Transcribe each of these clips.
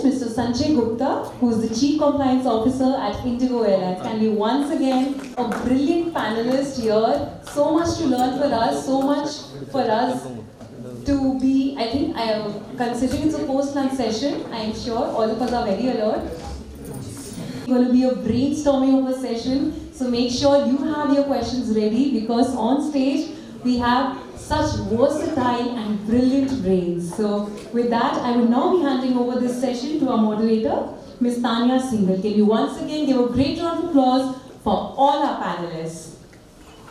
request Mr. Sanjay Gupta, who is the Chief Compliance Officer at Indigo Airlines. Can we once again, a brilliant panelist here, so much to learn for us, so much for us to be, I think, considering it's a post-lunch session, I am sure all of us are very alert. It's going to be a brainstorming of a session, so make sure you have your questions ready, because on stage we have such versatile and brilliant brains. So with that, I will now be handing over this session to our moderator, Ms. Tanya Singhal. Can you once again give a great round of applause for all our panelists?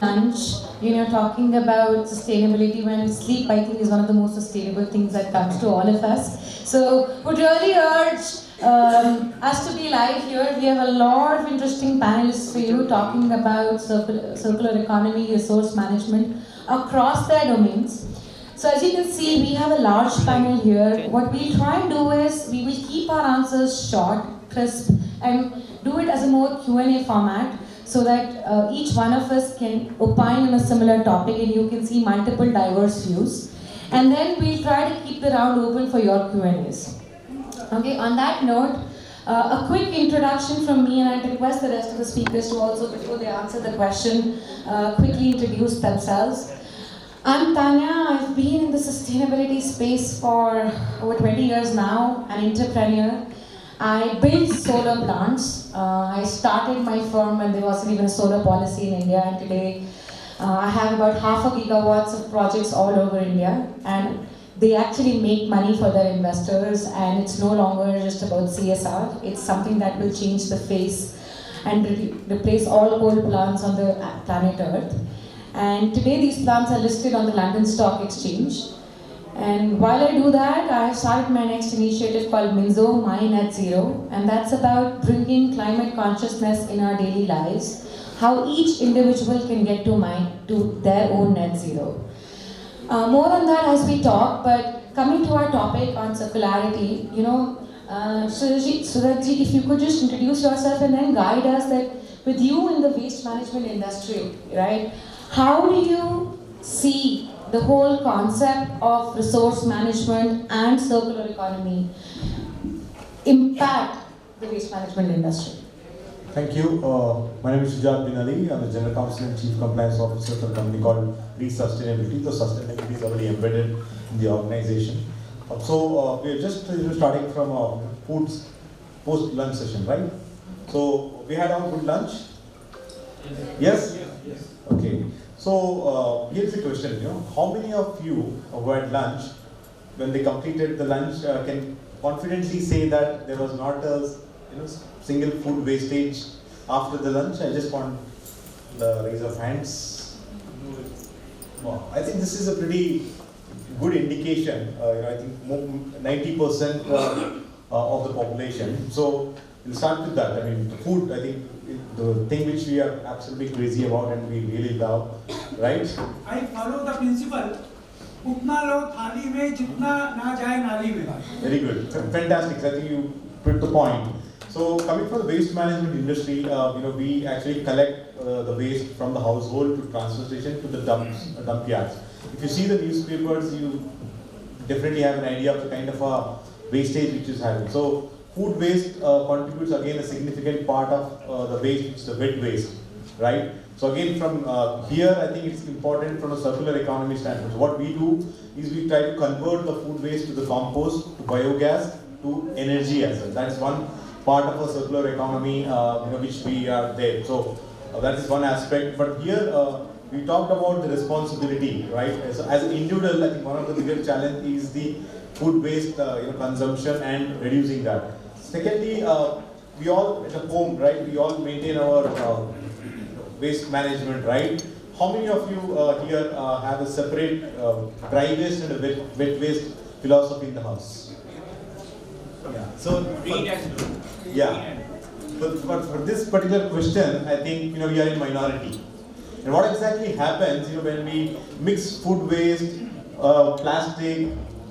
Lunch, talking about sustainability when sleep, I think, is one of the most sustainable things that comes to all of us. So would really urge us to be live here. We have a lot of interesting panelists for you talking about circular economy, resource management across their domains. So as you can see, we have a large panel here. What we'll try and do is, we will keep our answers short, crisp, and do it as a more Q&A format, so that each one of us can opine on a similar topic and you can see multiple diverse views. And then we'll try to keep the round open for your Q&As. Okay, on that note, a quick introduction from me, and I request the rest of the speakers to also, before they answer the question, quickly introduce themselves. I'm Tanya. I've been in the sustainability space for over 20 years now, an entrepreneur. I build solar plants. I started my firm when there wasn't even a solar policy in India, and today I have about 0.5 gigawatts of projects all over India, and they actually make money for their investors, and it's no longer just about CSR. It's something that will change the face and replace all coal plants on the planet Earth. And today these plants are listed on the London Stock Exchange. And while I do that, I have started my next initiative called Minzo, My Net Zero, and that's about bringing climate consciousness in our daily lives, how each individual can get to their own net zero. More on that as we talk, but coming to our topic on circularity, Surajit, if you could just introduce yourself and then guide us that with you in the waste management industry, right? How do you see the whole concept of resource management and circular economy impact the waste management industry? Thank you. My name is Vijayash. I'm the General Counsel and Chief Compliance Officer for a company called Sustainability. So sustainability is already embedded in the organization. So we're just starting from a foods post-lunch session, right? So we had our good lunch? Yes? Yes. Okay. So here's the question, how many of you who had lunch, when they completed the lunch, can confidently say that there was not a single food wastage after the lunch? I just want the raise of hands. Wow. I think this is a pretty good indication. I think 90% of the population. So we'll start with that. I mean, the food, I think, the thing which we are absolutely crazy about and we really love, right? I follow the principle, utna lo thali mein, jitna na jaye nali mein. Very good. Fantastic. I think you put the point. So coming from the waste management industry, we actually collect the waste from the household to transfer station to the dump yards. If you see the newspapers, you definitely have an idea of the kind of a wastage which is happening. So food waste contributes again a significant part of the waste, which is the wet waste, right? So again, from here, I think it's important from a circular economy standpoint. So what we do is we try to convert the food waste to the compost, to biogas, to energy as well. That's one part of a circular economy, which we are there. So that is one aspect. But here we talked about the responsibility, right? So as an individual, I think one of the biggest challenge is the food waste consumption and reducing that. Secondly, we all at home, right? We all maintain our waste management, right? How many of you here have a separate dry waste and a wet waste philosophy in the house? Yeah. So but for this particular question, I think we are in minority. And what exactly happens, when we mix food waste, plastic,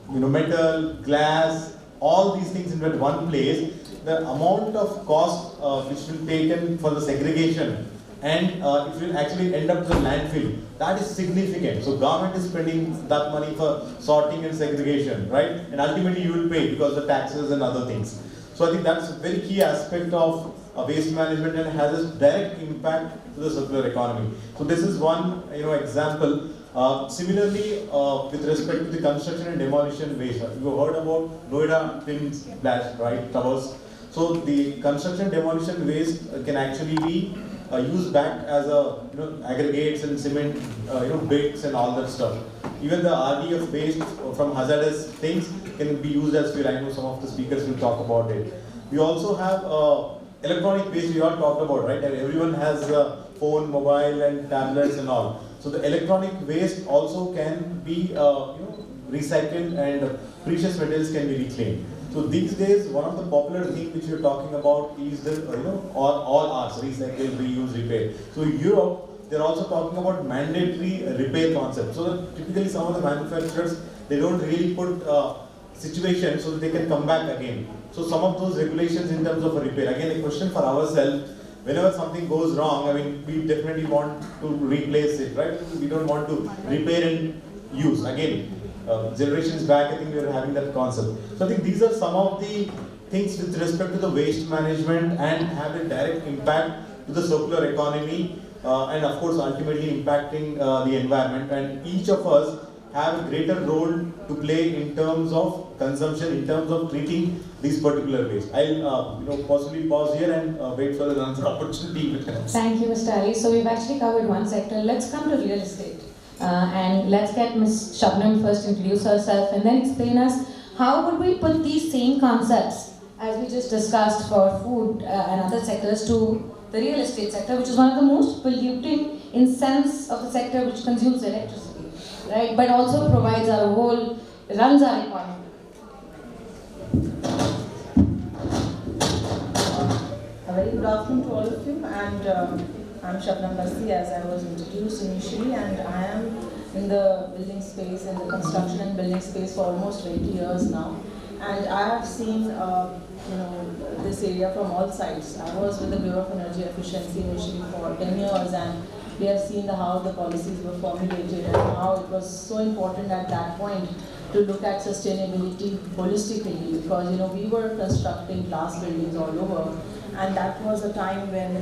metal, glass, all these things into one place, the amount of cost which will be taken for the segregation and it will actually end up to the landfill. That is significant. So government is spending that money for sorting and segregation, right? And ultimately you will pay because of the taxes and other things. So I think that's a very key aspect of waste management and has a direct impact to the circular economy. So this is one example. Similarly, with respect to the construction and demolition waste, you heard about Noida Twin Blast, right? Towers. So the construction demolition waste can actually be used back as a aggregates and cement, bricks and all that stuff. Even the RDF waste from hazardous things can be used as fuel. I know some of the speakers will talk about it. We also have electronic waste we all talked about, right? And everyone has a phone, mobile, and tablets and all. So the electronic waste also can be recycled and precious metals can be reclaimed. So these days, one of the popular things which we're talking about is the all arts, recycle, reuse, repair. So in Europe, they're also talking about mandatory repair concept. So that typically some of the manufacturers, they don't really put situations so that they can come back again. So some of those regulations in terms of a repair. Again, a question for ourselves. Whenever something goes wrong, I mean, we definitely want to replace it, right? We don't want to repair and use. Again, generations back, I think we were having that concept. So I think these are some of the things with respect to the waste management and have a direct impact to the circular economy and of course ultimately impacting the environment. And each of us have a greater role to play in terms of consumption, in terms of treating these particular waste. I'll possibly pause here and wait for another opportunity. Thank you, Mr. Ali. So we've actually covered one sector. Let's come to real estate. And let's get Ms. Shabnam first introduce herself and then explain us how would we put these same concepts as we just discussed for food and other sectors to the real estate sector, which is one of the most polluting in sense of the sector which consumes electricity, right? But also provides our whole, runs our economy. A very good afternoon to all of you, and I'm Shabnam Basti, as I was introduced initially, and I am in the building space, in the construction and building space for almost 20 years now. And I have seen this area from all sides. I was with the Bureau of Energy Efficiency initially for 10 years, and we have seen how the policies were formulated and how it was so important at that point to look at sustainability holistically, because we were constructing glass buildings all over. And that was a time when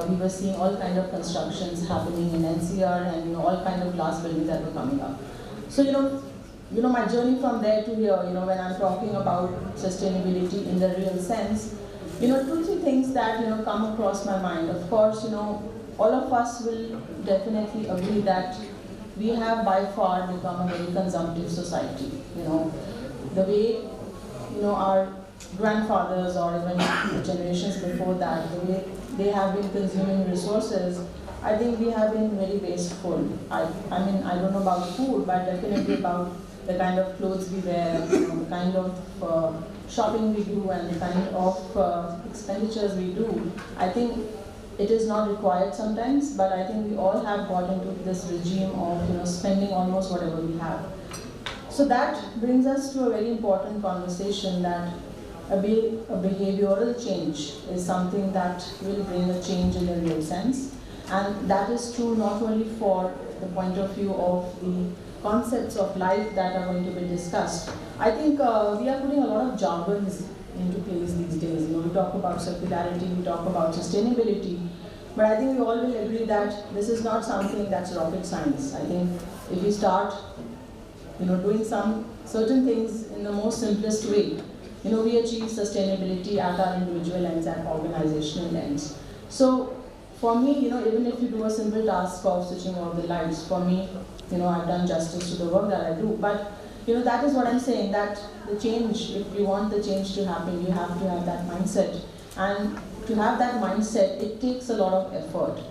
we were seeing all kind of constructions happening in NCR and all kind of glass buildings that were coming up. So my journey from there to here, when I'm talking about sustainability in the real sense, 2-3 things that come across my mind. Of course, all of us will definitely agree that we have by far become a very consumptive society. The way our grandfathers or even the generations before that, the way they have been consuming resources, I think we have been very wasteful. I mean, I don't know about food, but definitely about the kind of clothes we wear, the kind of shopping we do, and the kind of expenditures we do. I think it is not required sometimes, but I think we all have got into this regime of spending almost whatever we have. So that brings us to a very important conversation, that a behavioral change is something that will bring a change in the real sense. And that is true not only for the point of view of the concepts of life that are going to be discussed. I think we are putting a lot of jargons into place these days. We talk about circularity, we talk about sustainability, but I think we all will agree that this is not something that's rocket science. I think if we start doing some certain things in the most simplest way, we achieve sustainability at our individual ends and organizational ends. So for me, even if you do a simple task of switching off the lights, for me, I've done justice to the work that I do. But that is what I'm saying, that the change, if you want the change to happen, you have to have that mindset. And to have that mindset, it takes a lot of effort.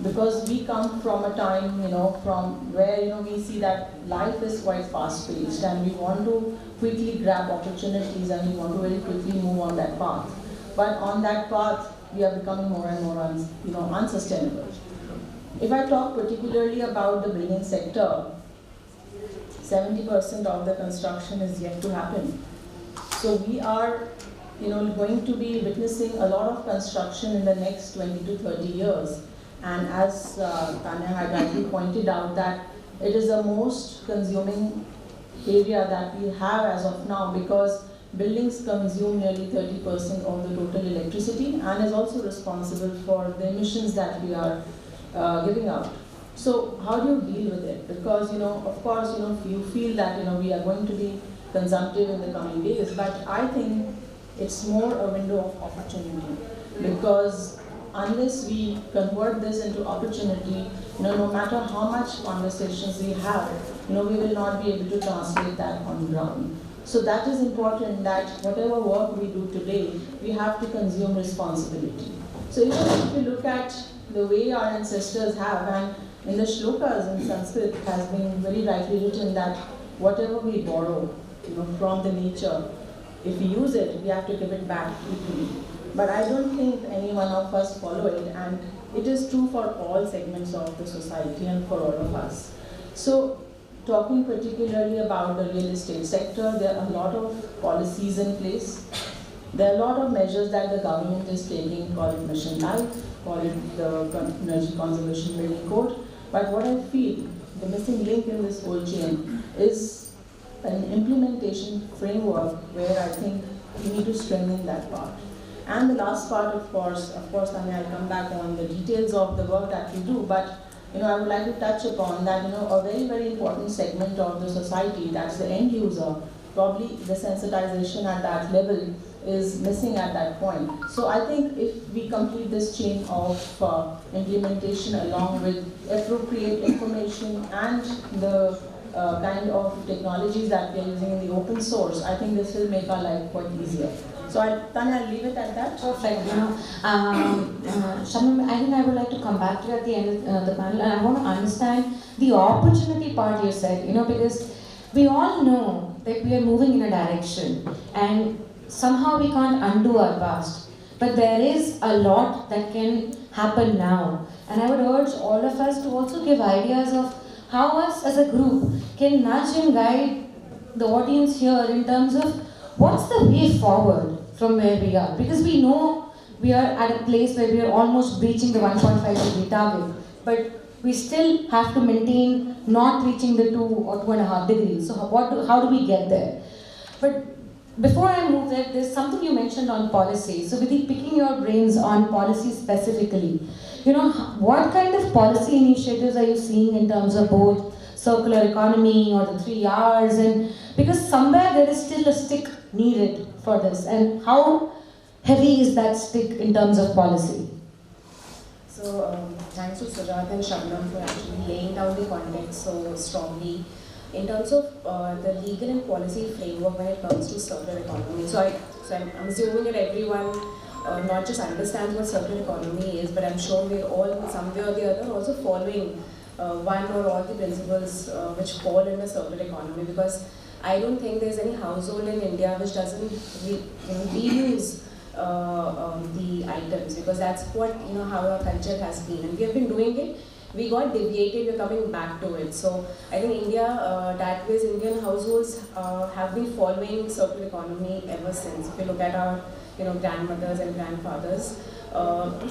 Because we come from a time, from where, we see that life is quite fast-paced and we want to quickly grab opportunities and we want to very quickly move on that path. But on that path, we are becoming more and more unsustainable. If I talk particularly about the building sector, 70% of the construction is yet to happen. So we are going to be witnessing a lot of construction in the next 20 to 30 years. And as Tanya had rightly pointed out, that it is the most consuming area that we have as of now, because buildings consume nearly 30% of the total electricity and is also responsible for the emissions that we are giving out. So how do you deal with it? Because, of course, you feel that, we are going to be consumptive in the coming days, but I think it's more a window of opportunity, because unless we convert this into opportunity, no matter how much conversations we have, we will not be able to translate that on ground. So that is important, that whatever work we do today, we have to consume responsibility. So even if you look at the way our ancestors have, and in the shlokas in Sanskrit, it has been very rightly written that whatever we borrow, from the nature, if we use it, we have to give it back equally. But I don't think any one of us follow it, and it is true for all segments of the society and for all of us. So, talking particularly about the real estate sector, there are a lot of policies in place. There are a lot of measures that the government is taking, call it Mission Life, call it the Energy Conservation Building Code. But what I feel, the missing link in this whole chain is an implementation framework where I think we need to strengthen that part. And the last part, of course, Tanya, I'll come back on the details of the work that we do, but I would like to touch upon that, a very, very important segment of the society, that's the end user, probably the sensitization at that level is missing at that point. So I think if we complete this chain of implementation along with appropriate information and the kind of technologies that we are using in the open source, I think this will make our life quite easier. So Tanya, I'll leave it at that. Perfect. Shabnam, I think I would like to come back to you at the end of the panel, and I want to understand the opportunity part you said, because we all know that we are moving in a direction and somehow we can't undo our past. But there is a lot that can happen now. And I would urge all of us to also give ideas of how us as a group can nudge and guide the audience here in terms of what's the way forward from where we are. Because we know we are at a place where we are almost breaching the 1.5 degree target, but we still have to maintain not reaching the 2 or 2.5 degrees. So how do we get there? But before I move there, there's something you mentioned on policy. So Vidhi, picking your brains on policy specifically, what kind of policy initiatives are you seeing in terms of both circular economy or the 3 Rs? And because somewhere there is still a stick needed for this, and how heavy is that stick in terms of policy? So thanks to Sujat and Shabnam for actually laying down the context so strongly in terms of the legal and policy framework when it comes to circular economy. So I'm assuming that everyone not just understands what circular economy is, but I'm sure we're all in some way or the other also following one or all the principles which fall in the circular economy, because I don't think there's any household in India which doesn't reuse the items, because that's what how our culture has been, and we have been doing it. We got deviated, we're coming back to it. So I think India, that way, Indian households have been following circular economy ever since. If you look at our grandmothers and grandfathers.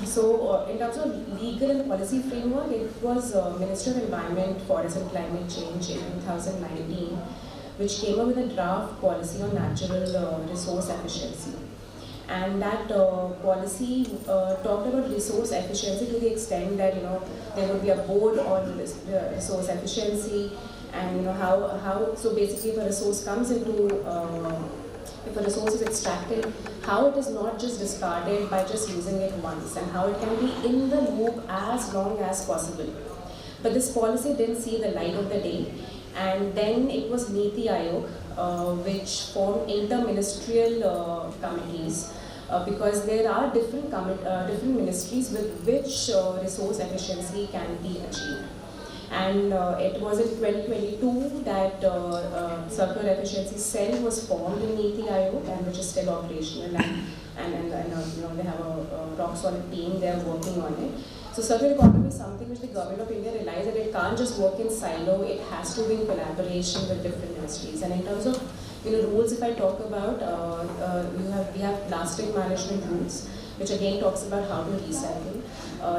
So in terms of legal and policy framework, it was Ministry of Environment, Forest and Climate Change in 2019, which came up with a draft policy on natural resource efficiency. And that policy talked about resource efficiency to the extent that there would be a board on resource efficiency, and how so basically if a resource comes into if a resource is extracted, how it is not just discarded by just using it once, and how it can be in the loop as long as possible. But this policy didn't see the light of the day, and then it was Niti Aayog which formed inter-ministerial committees, because there are different ministries with which resource efficiency can be achieved. And it was in 2022 that Circular Efficiency Cell was formed in Niti Aayog, and which is still operational, and they have a rock solid team there working on it. So circular economy is something which the government of India realized that it can't just work in silo, it has to be in collaboration with different ministries. And in terms of rules, if I talk about, we have plastic management rules, which again talks about how to recycle.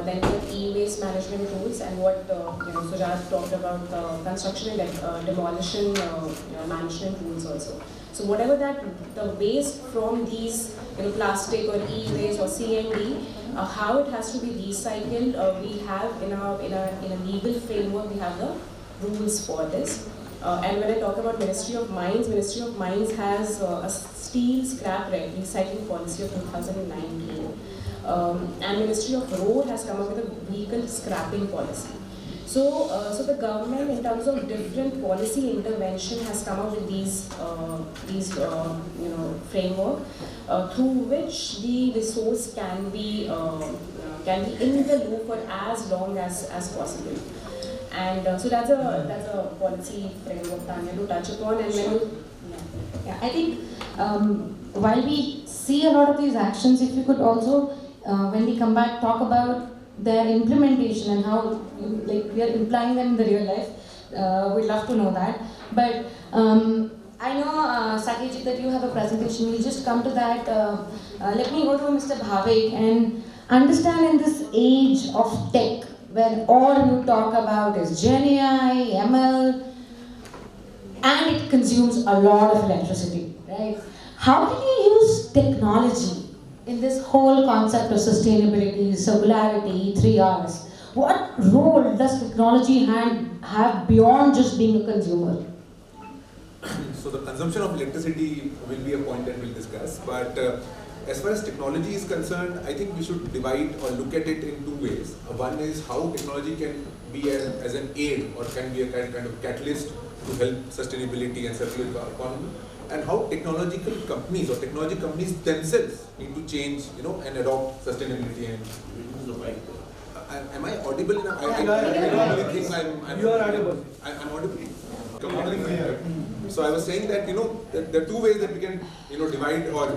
Then we have e-waste management rules, and what Sujat talked about, construction and demolition management rules also. So whatever that the waste from these plastic or e-waste or CND, how it has to be recycled, we have in a legal framework, we have the rules for this. And when I talk about Ministry of Mines has a steel scrap recycling policy of 2019. And Ministry of Road has come up with a vehicle scrapping policy. So the government, in terms of different policy intervention, has come up with these framework through which the resource can be in the loop for as long as possible. And so that's a policy framework, Tanya, to touch upon. And yeah, I think while we see a lot of these actions, if you could also, when we come back, talk about their implementation and how we are implying them in the real life. We'd love to know that. But I know, Sakiji, that you have a presentation. We'll just come to that. Let me go to Mr. Bhavik and understand, in this age of tech, where all you talk about is Gen AI, ML, and it consumes a lot of electricity, right? How can you use technology in this whole concept of sustainability, circularity, 3Rs? What role does technology have beyond just being a consumer? So the consumption of electricity will be a point that we'll discuss, but as far as technology is concerned, I think we should divide or look at it in two ways. One is how technology can be as an aid or can be a kind of catalyst to help sustainability and circular economy, and how technological companies or technology companies themselves need to change, and adopt sustainability. And am I audible enough? I really think You are audible. I'm audible. So I was saying that there are two ways that we can divide or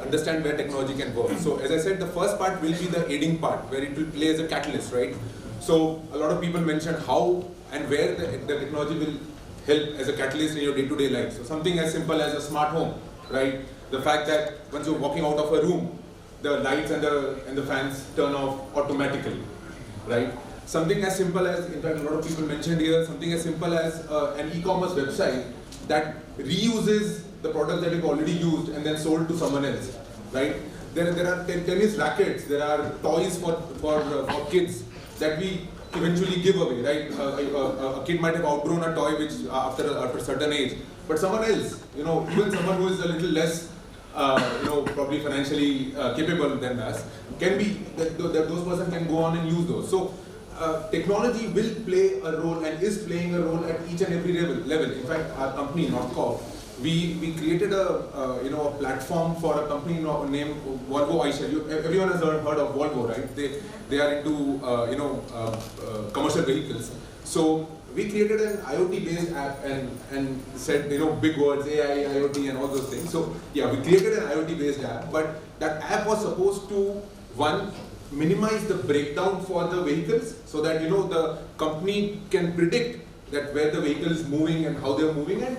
understand where technology can work. So as I said, the first part will be the aiding part, where it will play as a catalyst, right? So a lot of people mentioned how and where the technology will help as a catalyst in your day-to-day life. So something as simple as a smart home, right? The fact that once you're walking out of a room, the lights and the fans turn off automatically, right? Something as simple as, in fact, a lot of people mentioned here, something as simple as an e-commerce website that reuses the products that you've already used and then sold to someone else, right? There are tennis rackets, there are toys for kids that we eventually give away, right? A kid might have outgrown a toy which after a certain age, but someone else, even someone who is a little less, probably financially capable than us, can be that those person can go on and use those. So technology will play a role and is playing a role at each and every level. In fact, our company, Nordcorp, we created a platform for a company named Volvo iShare. Everyone has heard of Volvo, right? They are into commercial vehicles. So we created an IoT-based app and said big words, AI, IoT, and all those things. So yeah, we created an IoT-based app, but that app was supposed to minimize the breakdown for the vehicles, so that the company can predict that where the vehicle is moving and how they are moving and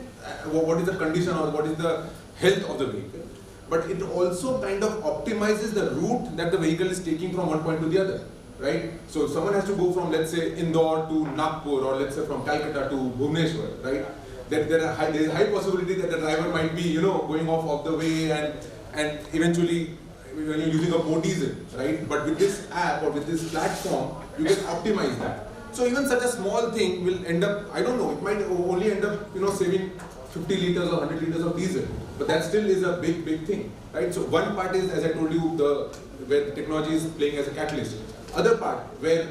what is the condition or what is the health of the vehicle. But it also kind of optimizes the route that the vehicle is taking from one point to the other, right? So if someone has to go from, let's say, Indore to Nagpur, or let's say from Calcutta to Bhubaneswar, right? There is a high possibility that the driver might be going off the way and eventually when you're using a more diesel, right? But with this app or with this platform, you can optimize that. So even such a small thing will end up, I don't know, it might only end up, saving 50 liters or 100 liters of diesel. But that still is a big thing, right? So one part is, as I told you, where technology is playing as a catalyst. Other part, where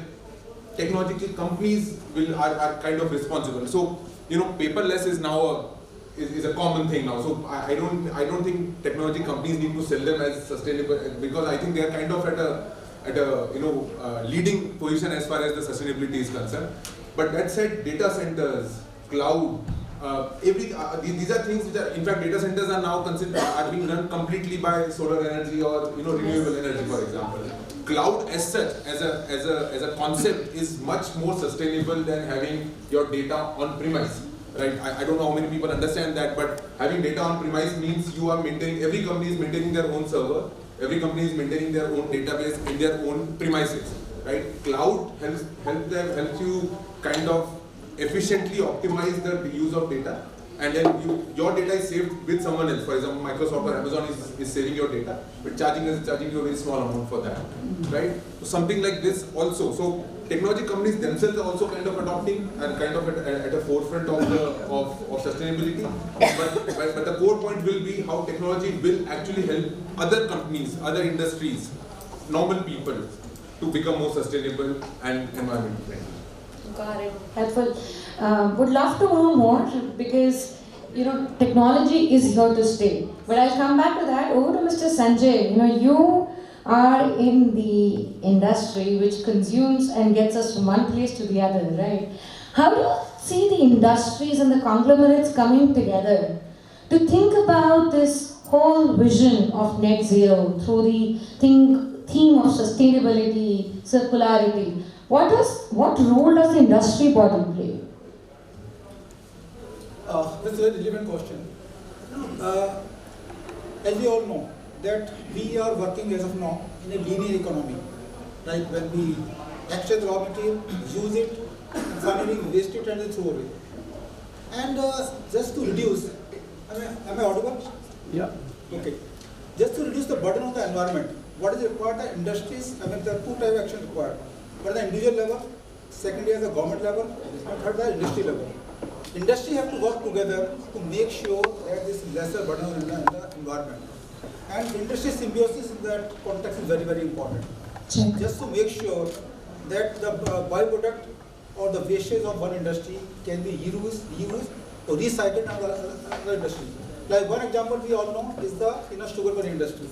technological companies are kind of responsible. So, paperless is now is a common thing now. So I don't think technology companies need to sell them as sustainable, because I think they are kind of at a leading position as far as the sustainability is concerned. But that said, data centers, cloud, these are things which are, in fact, data centers are now are being run completely by solar energy or renewable energy, for example. Cloud as such, as a concept, is much more sustainable than having your data on premise. right? I don't know how many people understand that, but having data on premise means you are maintaining, every company is maintaining their own server, every company is maintaining their own database in their own premises, right? Cloud helps you kind of efficiently optimize the use of data, and then your data is saved with someone else. For example, Microsoft or Amazon is saving your data, but charging you a very small amount for that, right? So something like this also. So technology companies themselves are also kind of adopting and kind of at the forefront of sustainability. But the core point will be how technology will actually help other companies, other industries, normal people to become more sustainable and environmental friendly. Got it. Helpful. Would love to know more because technology is here to stay. But I'll come back to that. Over to Mr. Sanjay. You are in the industry which consumes and gets us from one place to the other, right? How do you see the industries and the conglomerates coming together to think about this whole vision of net zero through the theme of sustainability, circularity? What role does the industry body play? That's a very relevant question. As we all know, that we are working as of now in a linear economy. Like when we extract raw material, use it, and finally waste it and then throw away. And just to reduce, am I audible? Yeah. Okay. Just to reduce the burden on the environment, what is required? The industries, there are two types of action required. One at the individual level, secondly at the government level, and third at the industry level. Industry have to work together to make sure that this lesser burden on the environment. And industry symbiosis in that context is very, very important. Check. Just to make sure that the byproduct or the wastage of one industry can be reused or recycled in another industry. Like one example we all know is the sugarcane industry.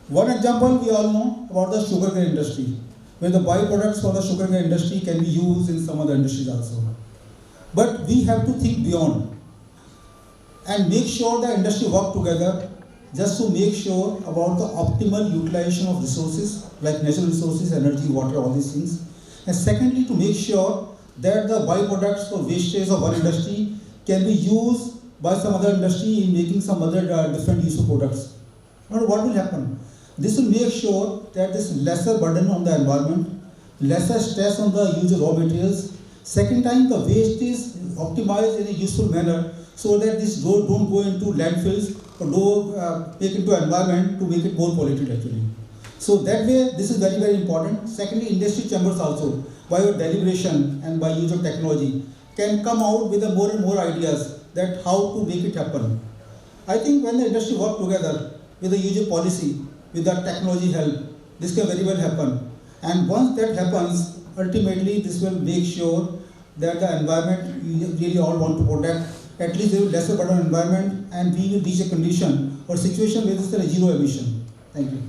One example we all know about the sugarcane industry, where the byproducts for the sugarcane industry can be used in some other industries also. But we have to think beyond and make sure the industry work together just to make sure about the optimal utilization of resources like natural resources, energy, water, all these things. And secondly, to make sure that the byproducts or wastage of one industry can be used by some other industry in making some other different useful products. Now, what will happen? This will make sure that there is lesser burden on the environment, lesser stress on the use of raw materials. Second time, the waste is optimized in a useful manner so that this don't go into landfills or don't take into environment to make it more polluted actually. So that way, this is very, very important. Secondly, industry chambers also, by your deliberation and by use of technology, can come out with more and more ideas that how to make it happen. I think when the industry work together with the use of policy, with the technology help, this can very well happen. And once that happens, ultimately this will make sure that the environment we really all want to protect. At least there will be lesser burden on environment, and we will reach a condition or situation where there is zero emission. Thank you.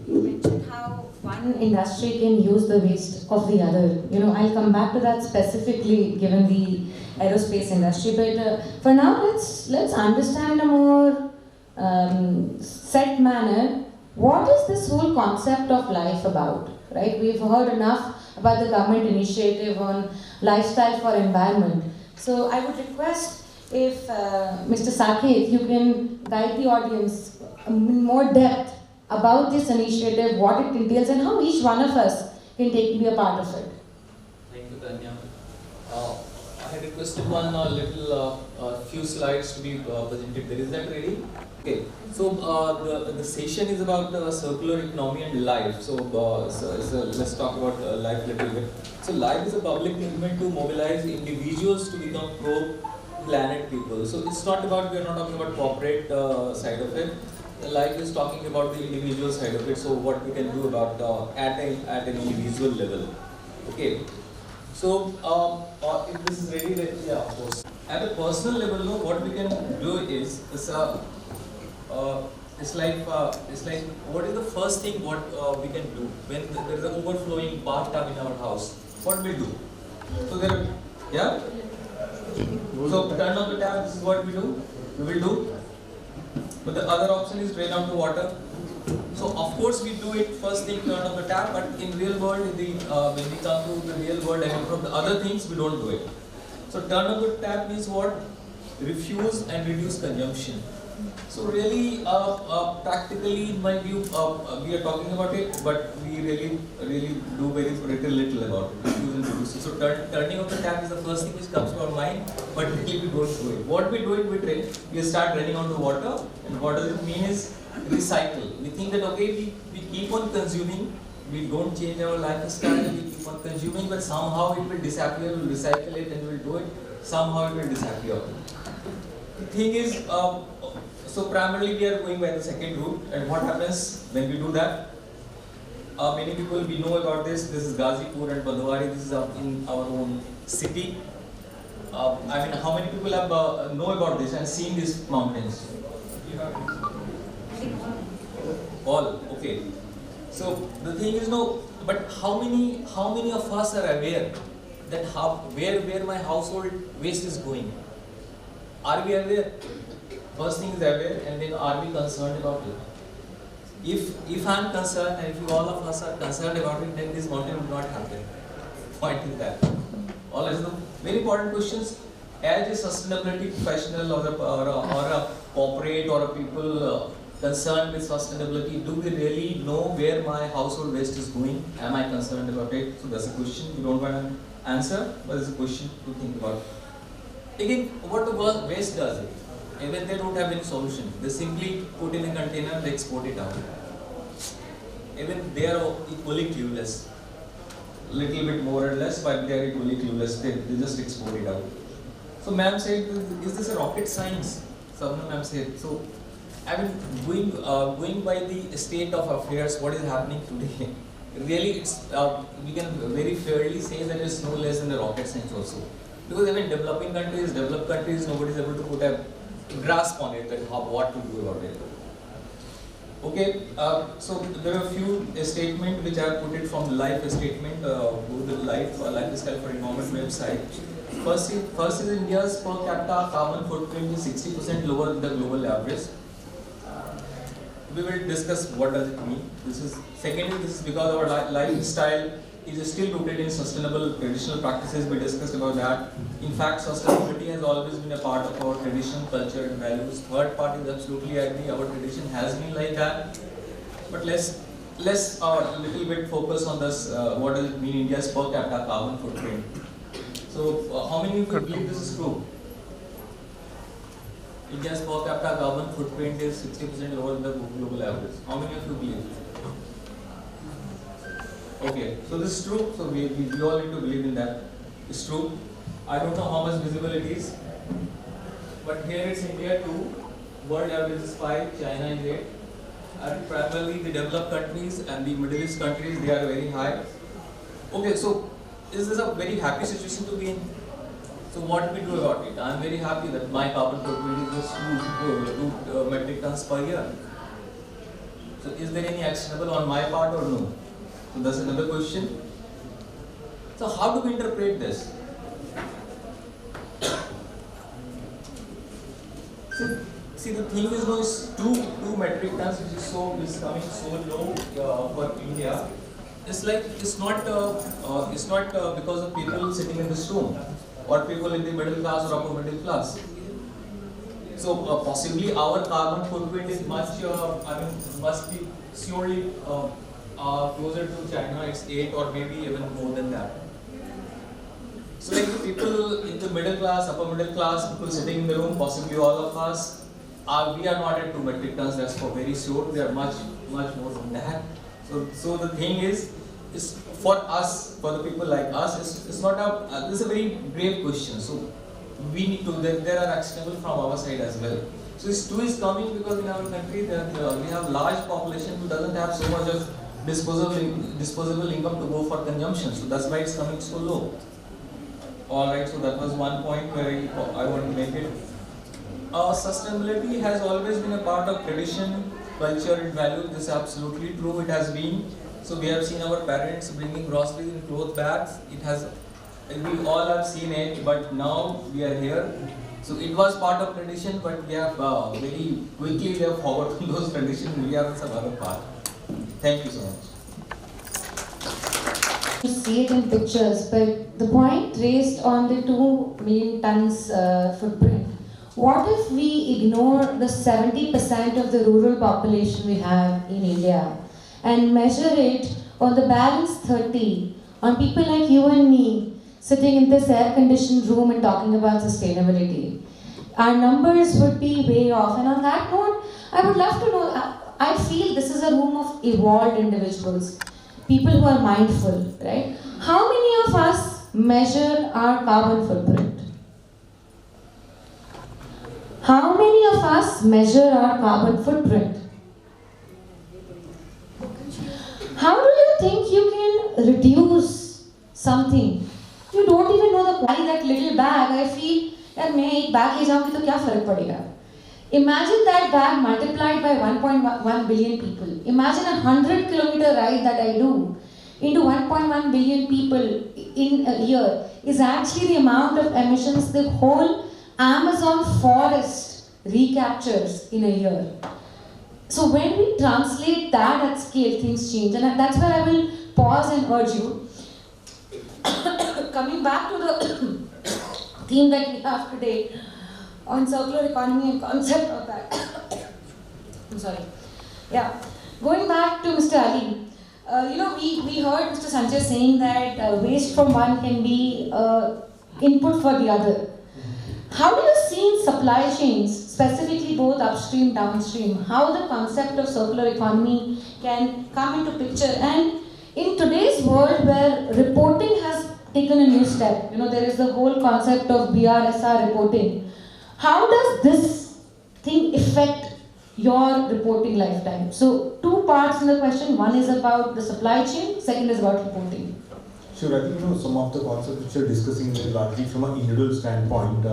You mentioned how one industry can use the waste of the other. I'll come back to that specifically given the aerospace industry. But for now, let's understand in a more set manner, what is this whole concept of life about, right? We've heard enough about the government initiative on lifestyle for environment. So I would request if Mr. Saket, you can guide the audience in more depth about this initiative, what it entails, and how each one of us can be a part of it. Thank you, Tanya. I had requested few slides to be presented. There is that ready? Okay. So the session is about circular economy and life. So let's talk about life a little bit. So life is a public movement to mobilize individuals to become pro-planet people. So it's not about, we're not talking about corporate side of it. Life is talking about the individual side of it. So what we can do about at an individual level. Okay. So if this is ready, then yeah, of course. At a personal level, what we can do is it's like what is the first thing what we can do when there is an overflowing bathtub in our house? What we do? So there, yeah. So turn on the tap. This is what we do. We will do. But the other option is drain out the water. So of course we do it first thing, turn off the tap, but in real world, when we come to the real world and from the other things, we don't do it. So turn off the tap means what? Refuse and reduce consumption. So really, practically in my view, we are talking about it, but we really do very little about it. Refuse and reduce. So turning off the tap is the first thing which comes to our mind, but really we don't do it. What we do it, we start running out of water, and what does it mean is recycle. We think that okay, we keep on consuming, we don't change our lifestyle, we keep on consuming, but somehow it will disappear, we'll recycle it and we'll do it, somehow it will disappear. The thing is, so primarily we are going by the second route, and what happens when we do that? Many people, we know about this is Ghazipur and Bandwari, this is in our own city. I mean, how many people have know about this and seen these mountains? All, okay. So the thing is, no, but how many of us are aware that where my household waste is going? Are we aware? First thing is aware, and then are we concerned about it? If I am concerned, and if all of us are concerned about it, then this mountain will not happen. Point is that. All right, so very important questions. As a sustainability professional or a corporate or a people concerned with sustainability, do we really know where my household waste is going? Am I concerned about it? So that's a question. You don't want to answer, but it's a question to think about. Again, what the waste does it? Even they don't have any solution. They simply put in a container, they export it out. Even they are equally clueless. Little bit more or less, but they are equally clueless. They just export it out. So ma'am said, is this a rocket science? Sabna ma'am said. So I mean, going by the state of affairs, what is happening today, really it's, we can very fairly say that it's no less than a rocket science also. Because even developed countries, nobody is able to put a grasp on it, that what to do about it. Okay, so there are a few statements which I have put it from the life statement, Google Lifestyle for Environment website. First is India's per capita carbon footprint is 60% lower than the global average. We will discuss what does it mean. Secondly, this is because our lifestyle is still rooted in sustainable traditional practices. We discussed about that. In fact, sustainability has always been a part of our tradition, culture and values. Third part is absolutely agree, our tradition has been like that. But let's a little bit focus on this, what does it mean, India's per capita carbon footprint. So how many of you believe this is true? India's per capita carbon footprint is 60% lower than the global average. How many of you believe? Okay, so this is true, so we all need to believe in that. It's true. I don't know how much visible it is, but here it's India 2, world average is 5, China is 8. And primarily the developed countries and the Middle East countries, they are very high. Okay, so is this a very happy situation to be in? So what do we do about it? I am very happy that my carbon footprint is just 2 metric tons per year. So is there any actionable on my part or no? So that's another question. So how do we interpret this? See the thing is, no, it's 2 metric tons, which is coming so low for India. It's like it's not because of people sitting in this room or people in the middle class or upper middle class. So possibly our carbon footprint is much, must be surely closer to China. It's 8 or maybe even more than that. So like the people in the middle class, upper middle class, people sitting in the room, possibly all of us, we are not at 2 metric tons. That's for very sure. We are much more than that. So the thing is for us, for the people like us, it's not a. This is a very grave question. So we need to. There are actionable from our side as well. So this 2 is coming because in our country we have large population who doesn't have so much of disposable income to go for consumption. So that's why it's coming so low. Alright, so that was one point where I want to make it. Sustainability has always been a part of tradition, culture and value. This is absolutely true, it has been. So we have seen our parents bringing groceries in cloth bags. We all have seen it, but now we are here. So it was part of tradition, but we have very quickly we have forgotten those traditions. We are in some other part. Thank you so much. To see it in pictures, but the point raised on the 2 million tons footprint. What if we ignore the 70% of the rural population we have in India and measure it on the balance 30, on people like you and me sitting in this air-conditioned room and talking about sustainability? Our numbers would be way off. And on that note, I would love to know, I feel this is a room of evolved individuals, people who are mindful, right? How many of us measure our carbon footprint? How many of us measure our carbon footprint? How do you think you can reduce something? You don't even know the quality that little bag. I feel, यार मैं एक bag ले जाऊँगी तो क्या फर्क पड़ेगा? Imagine that bag multiplied by 1.1 billion people. Imagine a 100-kilometer ride that I do into 1.1 billion people in a year is actually the amount of emissions the whole Amazon forest recaptures in a year. So when we translate that at scale, things change. And that's where I will pause and urge you. Coming back to the theme that we have today on circular economy and concept of that. I'm sorry. Yeah. Going back to Mr. Ali, we heard Mr. Sanjay saying that waste from one can be input for the other. How do you see in supply chains, specifically both upstream, downstream, how the concept of circular economy can come into picture? And in today's world where reporting has taken a new step, there is the whole concept of BRSR reporting. How does this thing affect your reporting lifetime? So 2 parts in the question. One is about the supply chain, second is about reporting. Sure, I think some of the concepts which you're discussing is largely from an individual standpoint.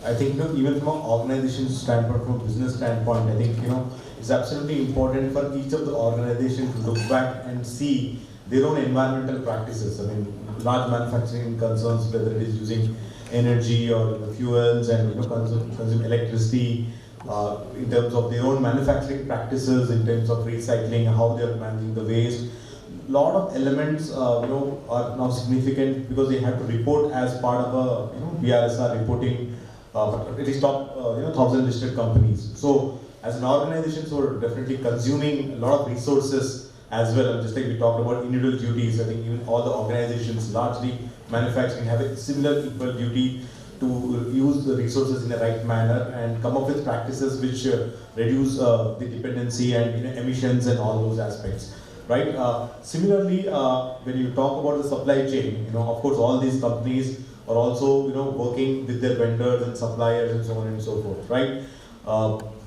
I think even from an organization standpoint, from a business standpoint, I think it's absolutely important for each of the organization to look back and see their own environmental practices. I mean, large manufacturing concerns, whether it is using energy or fuels and consume electricity, in terms of their own manufacturing practices, in terms of recycling, how they are managing the waste. Lot of elements are now significant because they have to report as part of a BRSR reporting, at least top 1,000 listed companies. So as an organization, so we're definitely consuming a lot of resources as well. Just like we talked about individual duties, I think even all the organizations, largely manufacturing, have a similar equal duty to use the resources in the right manner and come up with practices which reduce the dependency and emissions and all those aspects. Right. Similarly, when you talk about the supply chain, of course, all these companies are also working with their vendors and suppliers and so on and so forth. Right.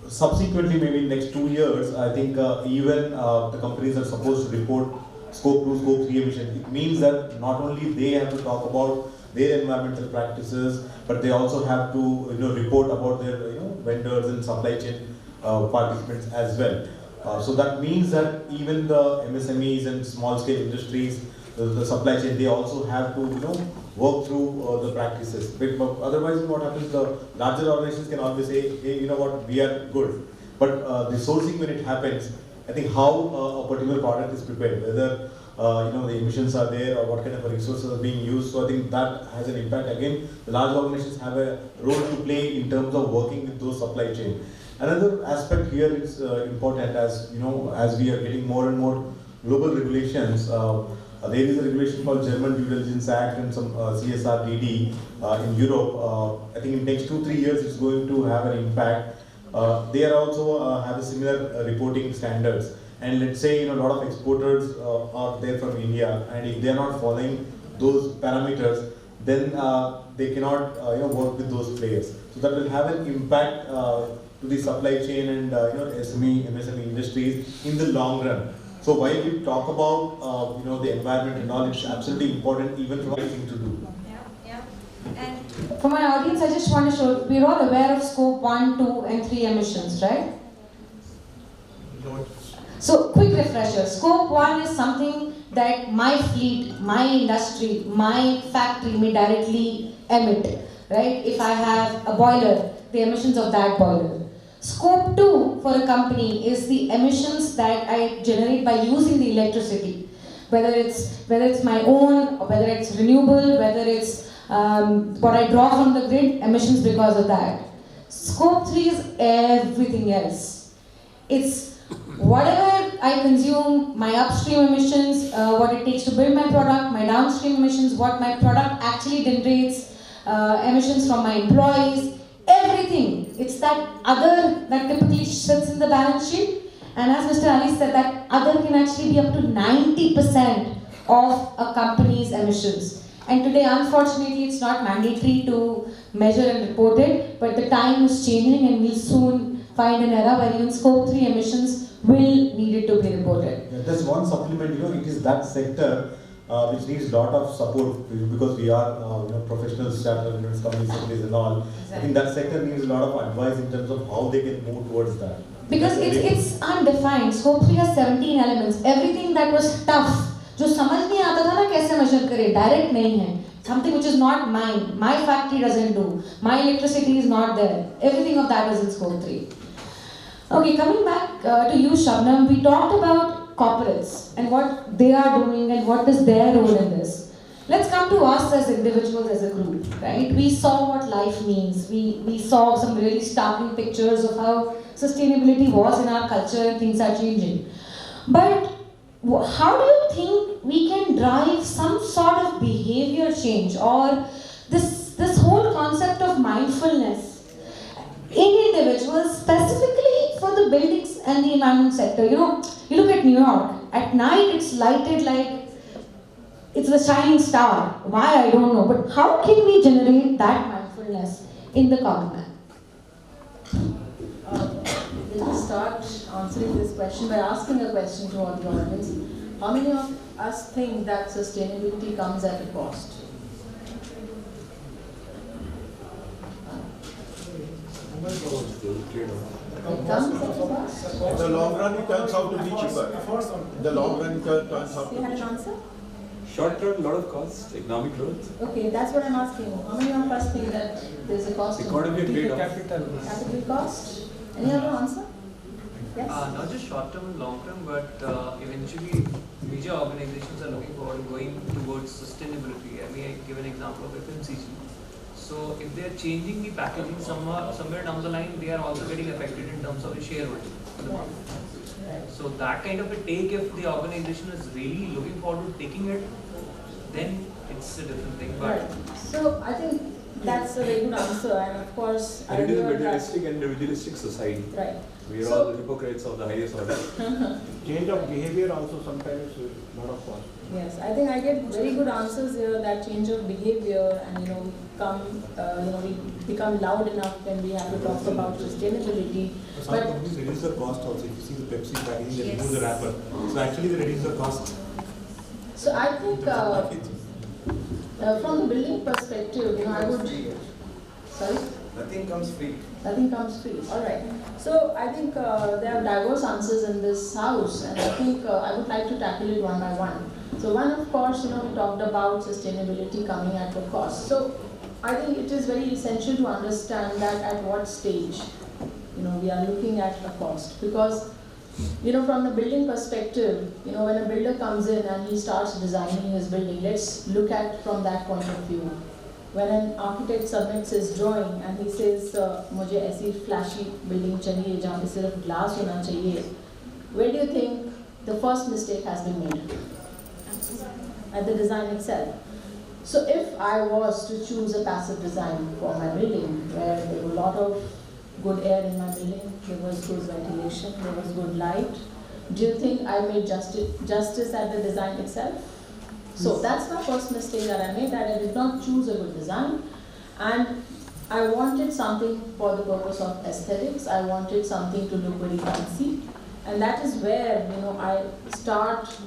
Subsequently, maybe in the next 2 years, I think even the companies are supposed to report scope 2, scope 3 emissions. It means that not only they have to talk about their environmental practices, but they also have to report about their vendors and supply chain participants as well. So that means that even the MSMEs and small scale industries, the supply chain, they also have to work through the practices. But otherwise, what happens? The larger organizations can always say, hey, you know what, we are good. But the sourcing, when it happens, I think how a particular product is prepared, whether the emissions are there or what kind of resources are being used. So I think that has an impact. Again, the large organizations have a role to play in terms of working with those supply chain. Another aspect here is important, as as we are getting more and more global regulations. There is a regulation called German Due Diligence Act and some CSRDD in Europe. I think in the next 2-3 years it's going to have an impact. They are also have a similar reporting standards. And let's say a lot of exporters are there from India, and if they are not following those parameters, then they cannot work with those players. So that will have an impact to the supply chain and MSME industries in the long run. So while we talk about the environment and all, it's absolutely important even for anything to do. Yeah. And for my audience, I just want to show, we're all aware of scope 1, 2 and 3 emissions, right? So quick refresher, scope 1 is something that my fleet, my industry, my factory may directly emit, right? If I have a boiler, the emissions of that boiler. Scope 2, for a company is the emissions that I generate by using the electricity. Whether it's my own, or whether it's renewable, whether it's what I draw from the grid, emissions because of that. Scope 3 is everything else. It's whatever I consume, my upstream emissions, what it takes to build my product, my downstream emissions, what my product actually generates, emissions from my employees, everything. It's that other that typically sits in the balance sheet. And as Mr. Ali said, that other can actually be up to 90% of a company's emissions. And today, unfortunately, it's not mandatory to measure and report it, but the time is changing and we'll soon find an era where even scope 3 emissions will need it to be reported. Yeah, there's one supplement, it is that sector which needs a lot of support because we are professionals, chartered accountants, company secretaries and all. Exactly. I think that sector needs a lot of advice in terms of how they can move towards that. Because it's undefined. Scope 3 has 17 elements. Everything that was tough, जो समझ नहीं आता था ना कैसे measure करे, direct नहीं है. Something which is not mine, my factory doesn't do, my electricity is not there. Everything of that is in scope 3. Okay, coming back to you, Shabnam, we talked about corporates and what they are doing and what is their role in this. Let's come to us as individuals, as a group, right? We saw what life means. We saw some really startling pictures of how sustainability was in our culture and things are changing. But how do you think we can drive some sort of behavior change or this whole concept of mindfulness in individuals, specifically for the buildings and the environment sector? You know, you look at New York, at night it's lighted like it's a shining star. Why, I don't know. But how can we generate that mindfulness in the common man? Let me start answering this question by asking a question to all the audience. How many of us think that sustainability comes at a cost? It comes at a cost? In the long run, it turns out to be cheaper. In the long run, it turns out to You be had an cheaper. answer? Short term, lot of costs, economic growth. Okay, that's what I'm asking. How many of us think that there's a cost? Economy of trade-off. Capital cost? Any other answer? Yes? Not just short term and long term, but eventually major organizations are looking forward to going towards sustainability. I mean, I give an example of FMCG. So if they are changing the packaging somewhere down the line, they are also getting affected in terms of the shareholding in the market. So that kind of a take, if the organization is really looking forward to taking it, then it's a different thing. But Right. So I think that's a very good answer, and of course, I It is a hear that. materialistic and individualistic society. Right. We are So- all hypocrites of the highest order. Change of behavior also sometimes a lot of cost. Yes, I think I get very good answers here. That change of behavior, and we come, we become loud enough when we have to talk about sustainability. Some But companies reduce the cost also. If you see the Pepsi packaging, they Yes. remove the wrapper. So actually they reduce the cost. so I think from the building perspective, I would. Sorry. Nothing comes free. Nothing comes free. All right. So I think there are diverse answers in this house, and I think I would like to tackle it one by one. So one, of course, we talked about sustainability coming at a cost. So I think it is very essential to understand that at what stage, we are looking at a cost, because from the building perspective, when a builder comes in and he starts designing his building, let's look at from that point of view. When an architect submits his drawing and he says, "मुझे ऐसी flashy building चाहिए जहाँ पे सिर्फ glass होना चाहिए," where do you think the first mistake has been made? At the design itself. So if I was to choose a passive design for my building, where there were a lot of good air in my building, there was good ventilation, there was good light, do you think I made justice at the design itself? So that's my first mistake that I made, that I did not choose a good design, and I wanted something for the purpose of aesthetics. I wanted something to look very fancy, and that is where I start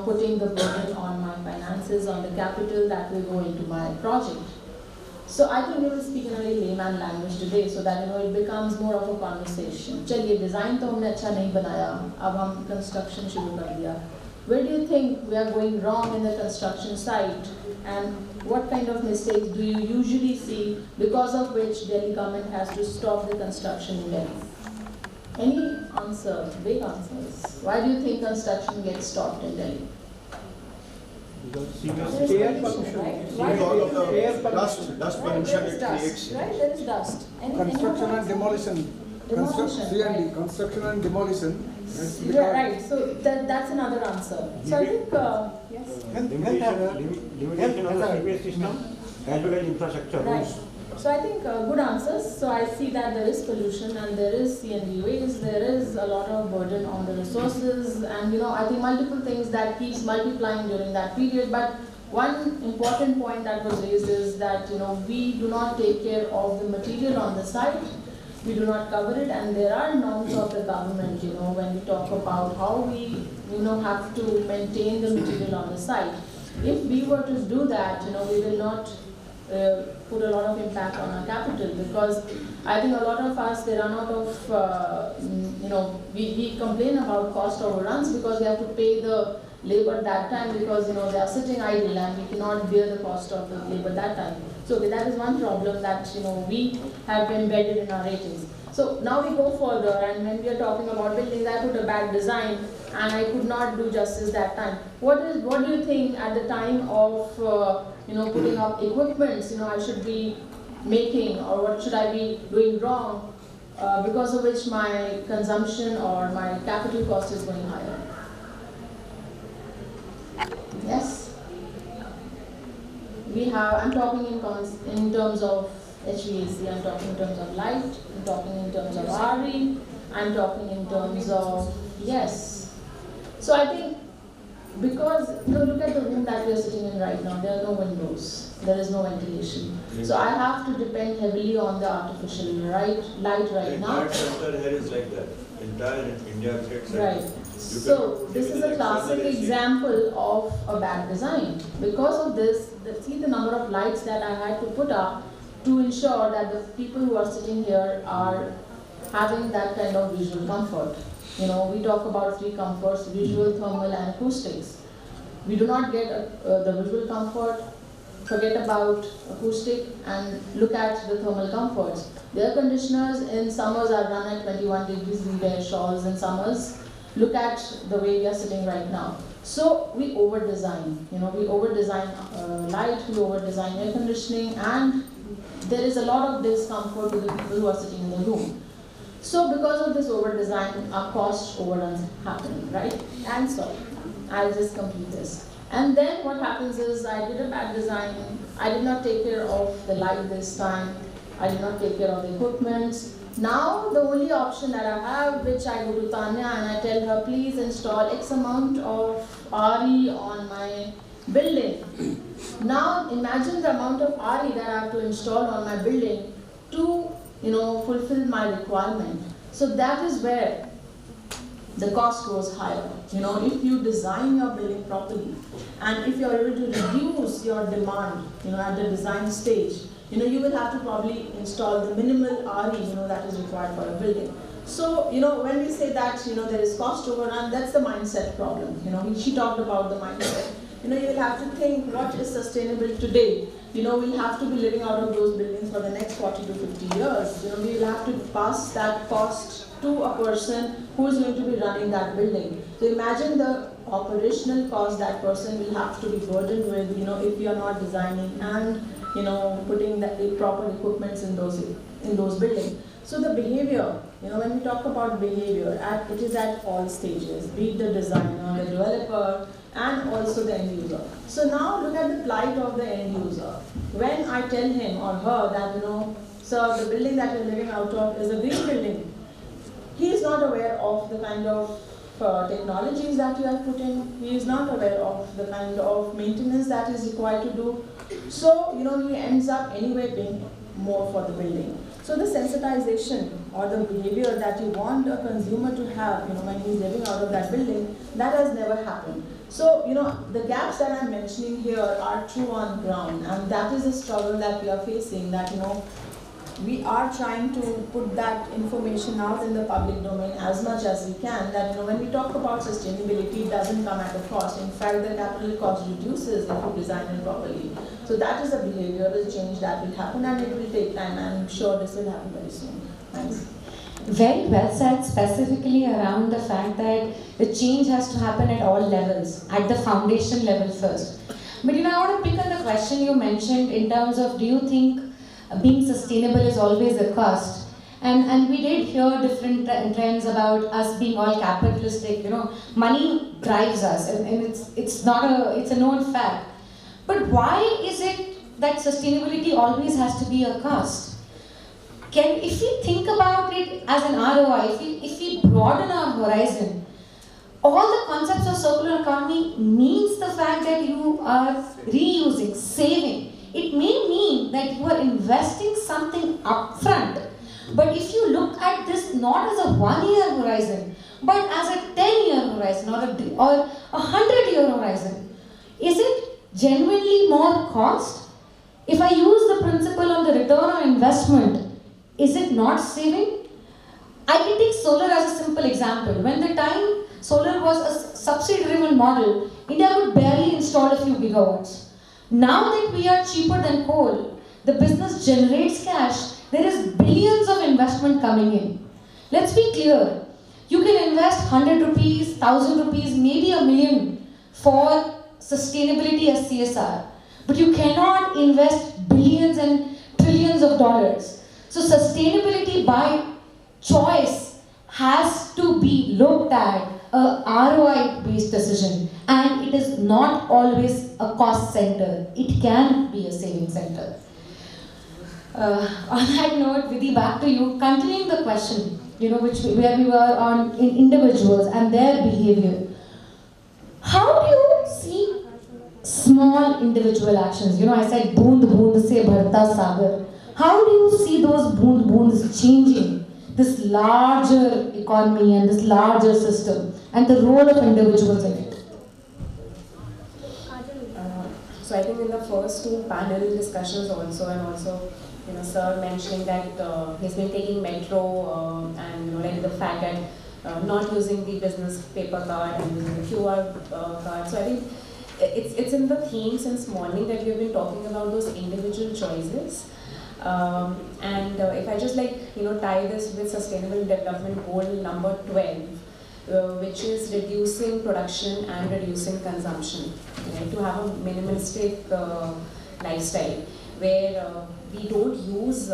putting the burden on my finances, on the capital that will go into my project. So I think we will speak in a very layman language today, so that it becomes more of a conversation. चलिए design तो हमने अच्छा नहीं बनाया, अब हम construction शुरू कर दिया. Where do you think we are going wrong in the construction site, and what kind of mistakes do you usually see because of which Delhi government has to stop the construction in Delhi? Any answer, big answers. Why do you think construction gets stopped in Delhi? Air pollution. Right? All of the Air dust pollution it Dust, creates. right? There is dust. Construction and demolition. Demolition, right. Construction and demolition. Yeah, right, so that's another answer. So I think, yes. Limitation of the sewage system as well as infrastructure. Right. So I think good answers. So I see that there is pollution and there is CND waste, there is a lot of burden on the resources, and I think multiple things that keeps multiplying during that period. But one important point that was raised is that we do not take care of the material on the site. We do not cover it, and there are norms of the government, when we talk about how we, have to maintain the material on the site. If we were to do that, we will not put a lot of impact on our capital, because I think a lot of us, they run out of, we complain about cost overruns because we have to pay the labor that time because, they are sitting idle and we cannot bear the cost of the labor that time. So that is one problem that, we have embedded in our ratings. So now we go further, and when we are talking about buildings, I put a bad design and I could not do justice that time. What do you think at the time of, putting up equipments, I should be making, or what should I be doing wrong, because of which my consumption or my capital cost is going higher? Yes? I'm talking in terms of HVAC, I'm talking in terms of light, I'm talking in terms of RE, I'm talking in terms of, yes. So I think, because, look at the room that we are sitting in right now, there are no windows, there is no ventilation. So I have to depend heavily on the artificial light right now. Entire center here is like that. Entire India sets Right. So this is a classic example of a bad design. Because of this, see the number of lights that I had to put up to ensure that the people who are sitting here are having that kind of visual comfort. We talk about three comforts: visual, thermal, and acoustics. We do not get the visual comfort, forget about acoustic, and look at the thermal comforts. The air conditioners in summers are run at 21 degrees, we wear shawls in summers. Look at the way we are sitting right now. So we over-design, we over-design light, we over-design air conditioning, and there is a lot of discomfort to the people who are sitting in the room. So because of this over-design, our cost overruns happening, right? And so, I'll just complete this. And then what happens is, I did a bad design, I did not take care of the light this time, I did not take care of the equipment. Now the only option that I have, which I go to Tanya and I tell her, please install X amount of RE on my building. Now imagine the amount of RE that I have to install on my building to fulfill my requirement. So that is where the cost goes higher. If you design your building properly, and if you are able to reduce your demand, at the design stage, you will have to probably install the minimal RE, that is required for a building. So, when we say that, there is cost overrun, that's the mindset problem. She talked about the mindset. You will have to think what is sustainable today. We'll have to be living out of those buildings for the next 40 to 50 years. We will have to pass that cost to a person who is going to be running that building. So imagine the operational cost that person will have to be burdened with, if we are not designing and, putting the proper equipments in those buildings. So the behavior, when we talk about behavior, it is at all stages, be it the designer, the developer, and also the end user. So now look at the plight of the end user. When I tell him or her that, sir, the building that you're living out of is a green building, he is not aware of the kind of technologies that you have put in. He is not aware of the kind of maintenance that is required to do. So, he ends up anyway paying more for the building. So the sensitization or the behavior that you want a consumer to have, when he's living out of that building, that has never happened. So, the gaps that I'm mentioning here are true on ground, and that is a struggle that we are facing, that, we are trying to put that information out in the public domain as much as we can, that when we talk about sustainability, it doesn't come at a cost. In fact, the capital cost reduces if you design it properly. So that is a behavioral change that will happen, and it will take time. I'm sure this will happen very soon. Thanks. Very well said, specifically around the fact that the change has to happen at all levels, at the foundation level first. But I want to pick on the question you mentioned in terms of, do you think being sustainable is always a cost? And we did hear different trends about us being all capitalistic. Money drives us, and it's a known fact. But why is it that sustainability always has to be a cost? If we think about it as an ROI, if we broaden our horizon, all the concepts of circular economy means the fact that you are reusing, saving. It may mean that you are investing something upfront. But if you look at this not as a 1-year horizon, but as a 10-year horizon or a 100-year horizon, is it genuinely more cost? If I use the principle on the return on investment, is it not saving? I can take solar as a simple example. When the time solar was a subsidy-driven model, India could barely install a few gigawatts. Now that we are cheaper than coal, the business generates cash, there is billions of investment coming in. Let's be clear. You can invest 100 rupees, 1,000 rupees, maybe $1 million for sustainability as CSR. But you cannot invest billions and trillions of dollars. So sustainability by choice has to be looked at a ROI-based decision, and it is not always a cost center. It can be a saving center. On that note, Vidhi, back to you. Continuing the question, where we were on in individuals and their behavior. How do you see small individual actions? I said boond boond se bharta sagar. How do you see those boonds changing this larger economy and this larger system and the role of individuals in it? So I think in the first two panel discussions also, and also sir mentioning that he's been taking metro and like the fact that not using the business paper card and using the QR card. So I think it's in the theme since morning that we've been talking about those individual choices. And if I just tie this with Sustainable Development Goal number 12, which is reducing production and reducing consumption, right? To have a minimalistic lifestyle where we don't use,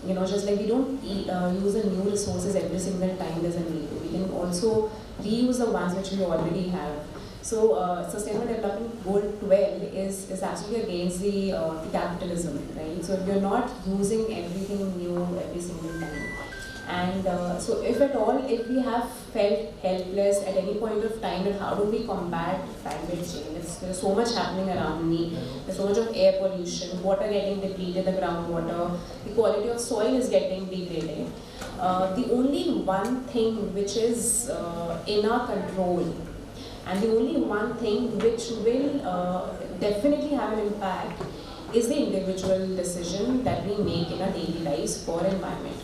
we don't use the new resources every single time there's a need. We can also reuse the ones which we already have. So Sustainable Development Goal 12 is actually against the capitalism, right? So you're not using everything new every single time. And so if at all, if we have felt helpless at any point of time, then how do we combat climate change? There's so much happening around me. There's so much of air pollution, water getting depleted, the groundwater, the quality of soil is getting degraded. The only one thing which is in our control, and the only one thing which will definitely have an impact is the individual decision that we make in our daily lives for environment.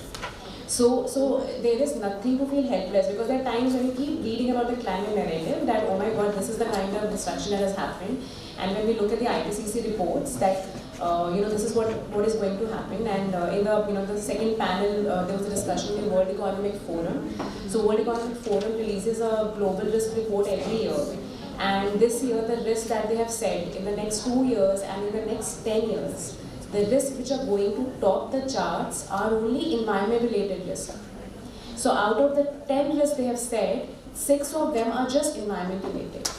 So there is nothing to feel helpless, because there are times when you keep reading about the climate narrative that, oh my god, this is the kind of destruction that has happened. And when we look at the IPCC reports that, this is what is going to happen. And in the second panel, there was a discussion in World Economic Forum. So World Economic Forum releases a global risk report every year. And this year, the risks that they have said in the next 2 years and in the next 10 years, the risks which are going to top the charts are only environment-related risks. So out of the 10 risks they have said, 6 of them are just environment-related.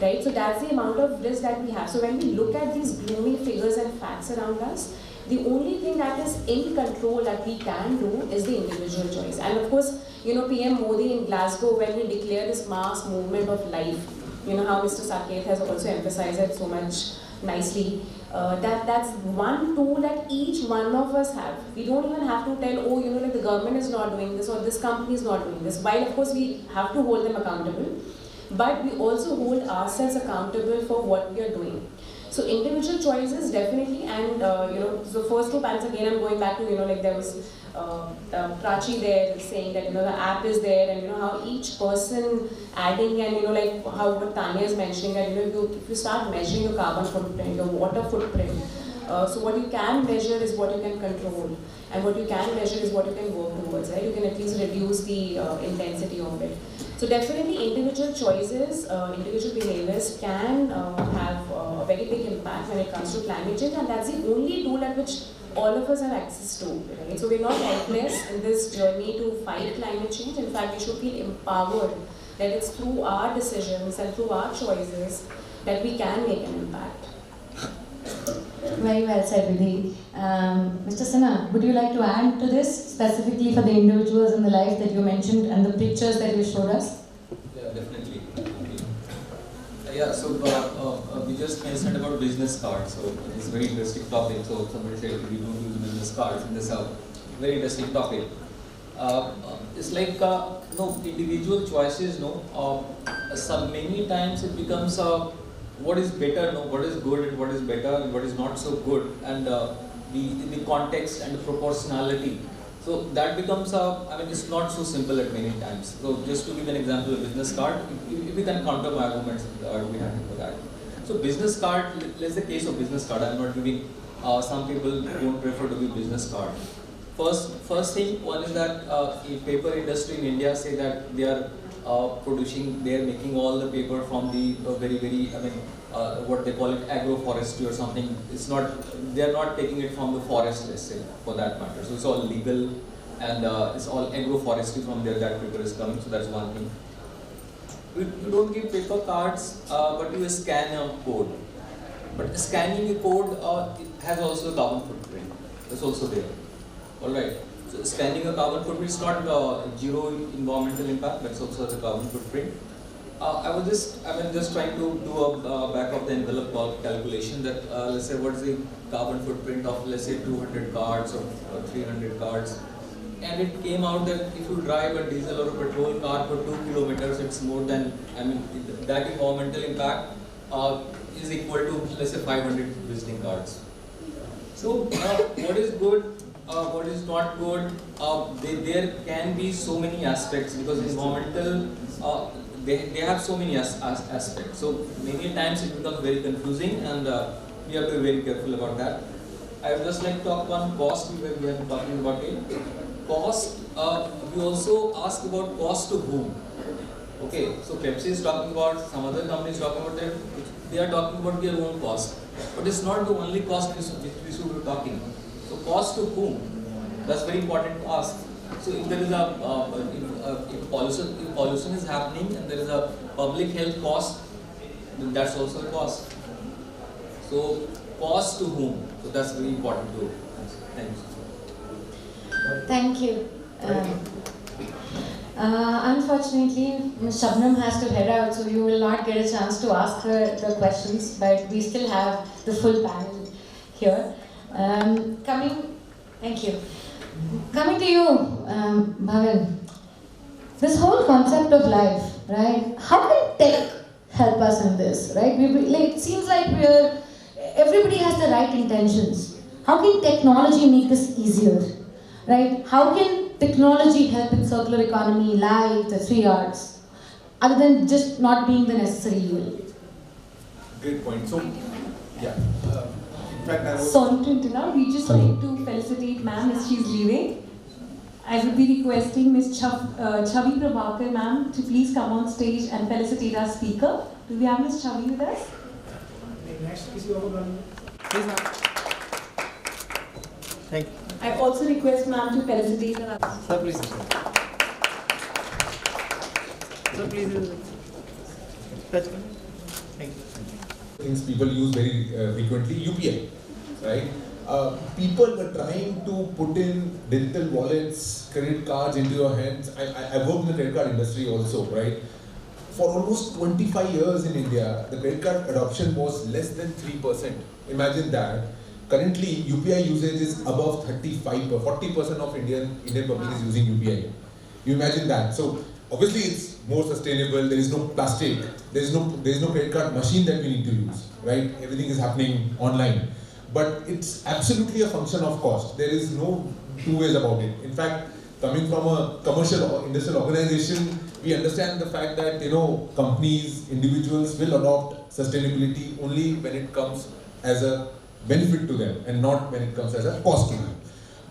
Right? So that's the amount of risk that we have. So when we look at these gloomy figures and facts around us, the only thing that is in control that we can do is the individual choice. And of course, PM Modi in Glasgow, when he declared this mass movement of life, how Mr. Saket has also emphasized it so much nicely, that's one tool that each one of us have. We don't even have to tell, the government is not doing this or this company is not doing this. While of course we have to hold them accountable, but we also hold ourselves accountable for what we are doing. So individual choices definitely, and so first two panels again I'm going back to there was Prachi there saying that the app is there, and how each person adding, and how what Tanya is mentioning that if you start measuring your carbon footprint, your water footprint, So what you can measure is what you can control, and what you can measure is what you can work towards, right? You can at least reduce the intensity of it. So definitely individual choices, individual behaviors can have a very big impact when it comes to climate change, and that's the only tool at which all of us have access to, right? So we're not helpless in this journey to fight climate change. In fact, we should feel empowered that it's through our decisions and through our choices that we can make an impact. Very well said, Vidhi. Mr. Sinha, would you like to add to this, specifically for the individuals in the life that you mentioned and the pictures that you showed us? Yeah, definitely. Yeah, so we just mentioned about business cards. So it's a very interesting topic. So somebody said we don't use business cards, and this is a very interesting topic. It's like individual choices. Many times it becomes what is better, what is good and what is better and what is not so good, and the context and the proportionality. So that becomes it's not so simple at many times. So just to give an example, of business card, if we can counter my arguments, we have for that. So business card, let's the case of business card. I'm not giving. Some people don't prefer to give business card. First thing, one is that the paper industry in India say that they are they are making all the paper from the what they call it agroforestry or something. It's not, they are not taking it from the forest, let's say, for that matter. So it's all legal, and it's all agroforestry from there that paper is coming. So that's one thing. You don't give paper cards, but you scan a code. But scanning a code has also a carbon footprint. That's also there. Alright. So scanning a carbon footprint is not zero environmental impact, but it's also the carbon footprint. I was just trying to do a back of the envelope calculation that let's say what is the carbon footprint of, let's say, 200 cards or 300 cards, and it came out that if you drive a diesel or a petrol car for 2 kilometers, it's more than, that environmental impact is equal to, let's say, 500 visiting cards. So what is good? What is not good? There can be so many aspects, because environmental, they have so many aspects. So many times it becomes very confusing, and we have to be very careful about that. I would just like to talk on cost, where we have been talking about it. Cost, we also ask about cost to whom. Okay, so Pepsi is talking about, some other companies talking about it, they are talking about their own cost. But it's not the only cost which we should be talking. So cost to whom? That's very important to ask. So if there is if pollution is happening and there is a public health cost, then that's also a cost. So cost to whom? So that's very important too. Thanks. Thank you. Unfortunately, Ms. Shabnam has to head out, so you will not get a chance to ask her the questions, but we still have the full panel here. Thank you. Coming to you, Bhavin. This whole concept of life, right? How can tech help us in this, right? It seems like everybody has the right intentions. How can technology make this easier, right? How can technology help in circular economy, life, the 3 Rs, other than just not being the necessary evil? Great point. So, yeah. In fact, I was... Sorry to interrupt. We just like to felicitate ma'am as she's leaving. I would be requesting Ms. Chavi Prabhakar ma'am to please come on stage and felicitate our speaker. Do we have Ms. Chavi with us? Next, please, ma'am. Thank you. I also request ma'am to felicitate her. Sir, please. Sir, please. Thank you. Things people use very frequently, UPI, right? People were trying to put in digital wallets, credit cards into your hands. I work in the credit card industry also, right? For almost 25 years in India, the credit card adoption was less than 3%. Imagine that. Currently, UPI usage is above 40% of Indian public is using UPI. You imagine that. So obviously it's more sustainable. There is no plastic. There is no credit card machine that we need to use, right? Everything is happening online. But it's absolutely a function of cost. There is no two ways about it. In fact, coming from a commercial or industrial organization, we understand the fact that companies, individuals will adopt sustainability only when it comes as a benefit to them and not when it comes as a cost to them.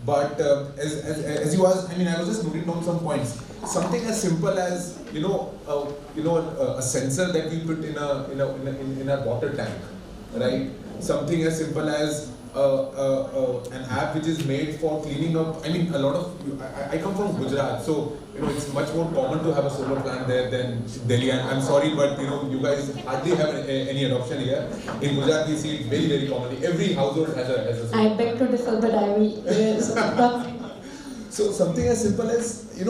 But as you asked, I mean, I was just noting down some points. Something as simple as a sensor that we put in a water tank, right? Something as simple as an app which is made for cleaning up. I mean, a lot of I come from Gujarat, so it's much more common to have a solar plant there than Delhi. And I'm sorry, but you guys hardly have any adoption here. In Gujarat, we see it very, very commonly. Every household has a solar I beg to differ, but I will. So something as simple as you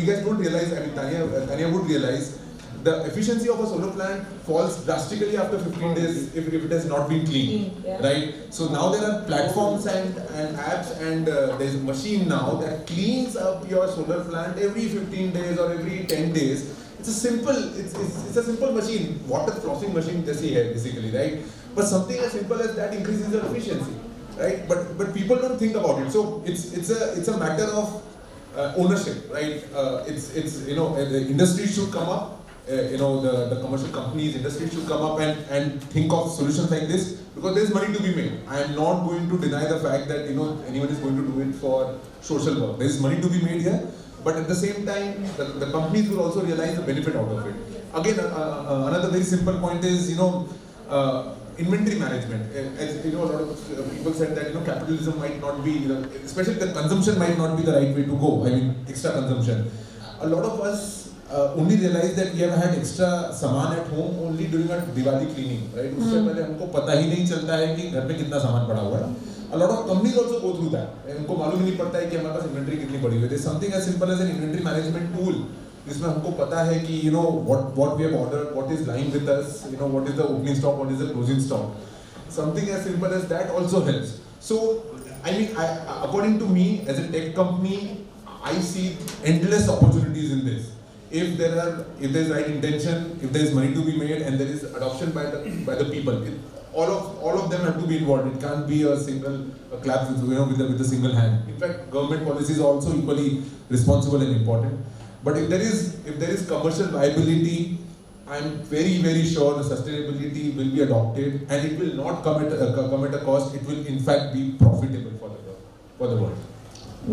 guys don't realize. I mean, Tanya would realize. The efficiency of a solar plant falls drastically after 15 days if it has not been cleaned, right? So now there are platforms and apps and there's a machine now that cleans up your solar plant every 15 days or every 10 days. It's a simple machine, water flossing machine basically, right? But something as simple as that increases your efficiency, right? But people don't think about it. So it's a matter of ownership, right? The industry should come up. The commercial companies, industry should come up and think of solutions like this because there's money to be made. I am not going to deny the fact that anyone is going to do it for social work. There is money to be made here, but at the same time, the companies will also realize the benefit out of it. Again, another very simple point is inventory management. As a lot of people said that capitalism might not be, especially the consumption might not be the right way to go. I mean, extra consumption. A lot of us only realize that we have had extra saman at home only during our Diwali cleaning, right? उससे पहले हमको पता ही नहीं चलता है कि घर में कितना सामान पड़ा हुआ है. A lot of companies also go through that. उनको मालूम नहीं पड़ता है कि हमारे पास inventory कितनी पड़ी हुई है. There's something as simple as an inventory management tool, जिसमें हमको पता है कि what we have ordered, what is lying with us, what is the opening stock, what is the closing stock. Something as simple as that also helps. So, I mean, according to me, as a tech company, I see endless opportunities in this. If there is right intention, if there is money to be made, and there is adoption by the people, all of them have to be involved. It can't be a single clap with a single hand. In fact, government policies are also equally responsible and important. But if there is commercial viability, I am very, very sure the sustainability will be adopted, and it will not come at a cost. It will in fact be profitable for the world.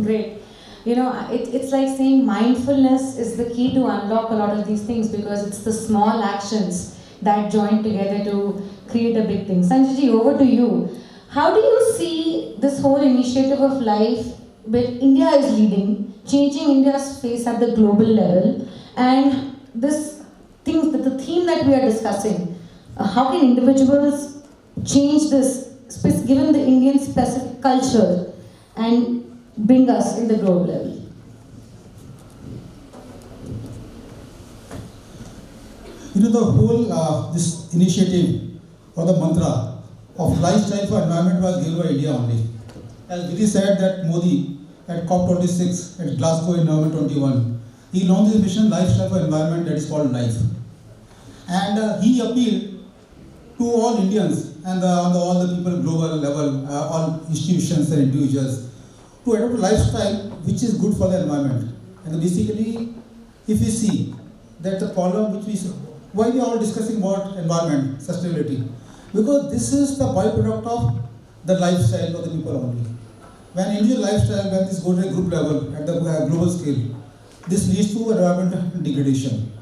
Great. It's like saying mindfulness is the key to unlock a lot of these things because it's the small actions that join together to create a big thing. Sanjay ji, over to you. How do you see this whole initiative of life where India is leading, changing India's face at the global level, and the theme that we are discussing, how can individuals change this, given the Indian specific culture, and bring us in the global level? The whole this initiative or the mantra of lifestyle for environment was given by India only. As Vidi said that Modi at COP26 at Glasgow in November 21, he launched his mission lifestyle for environment that is called LIFE. And he appealed to all Indians and all the people global level, all institutions and individuals to adopt a lifestyle which is good for the environment. And basically, if we see that the problem why we are all discussing about environment, sustainability, because this is the byproduct of the lifestyle of the people only. When individual lifestyle, when this goes to a group level at the global scale, this leads to environmental degradation.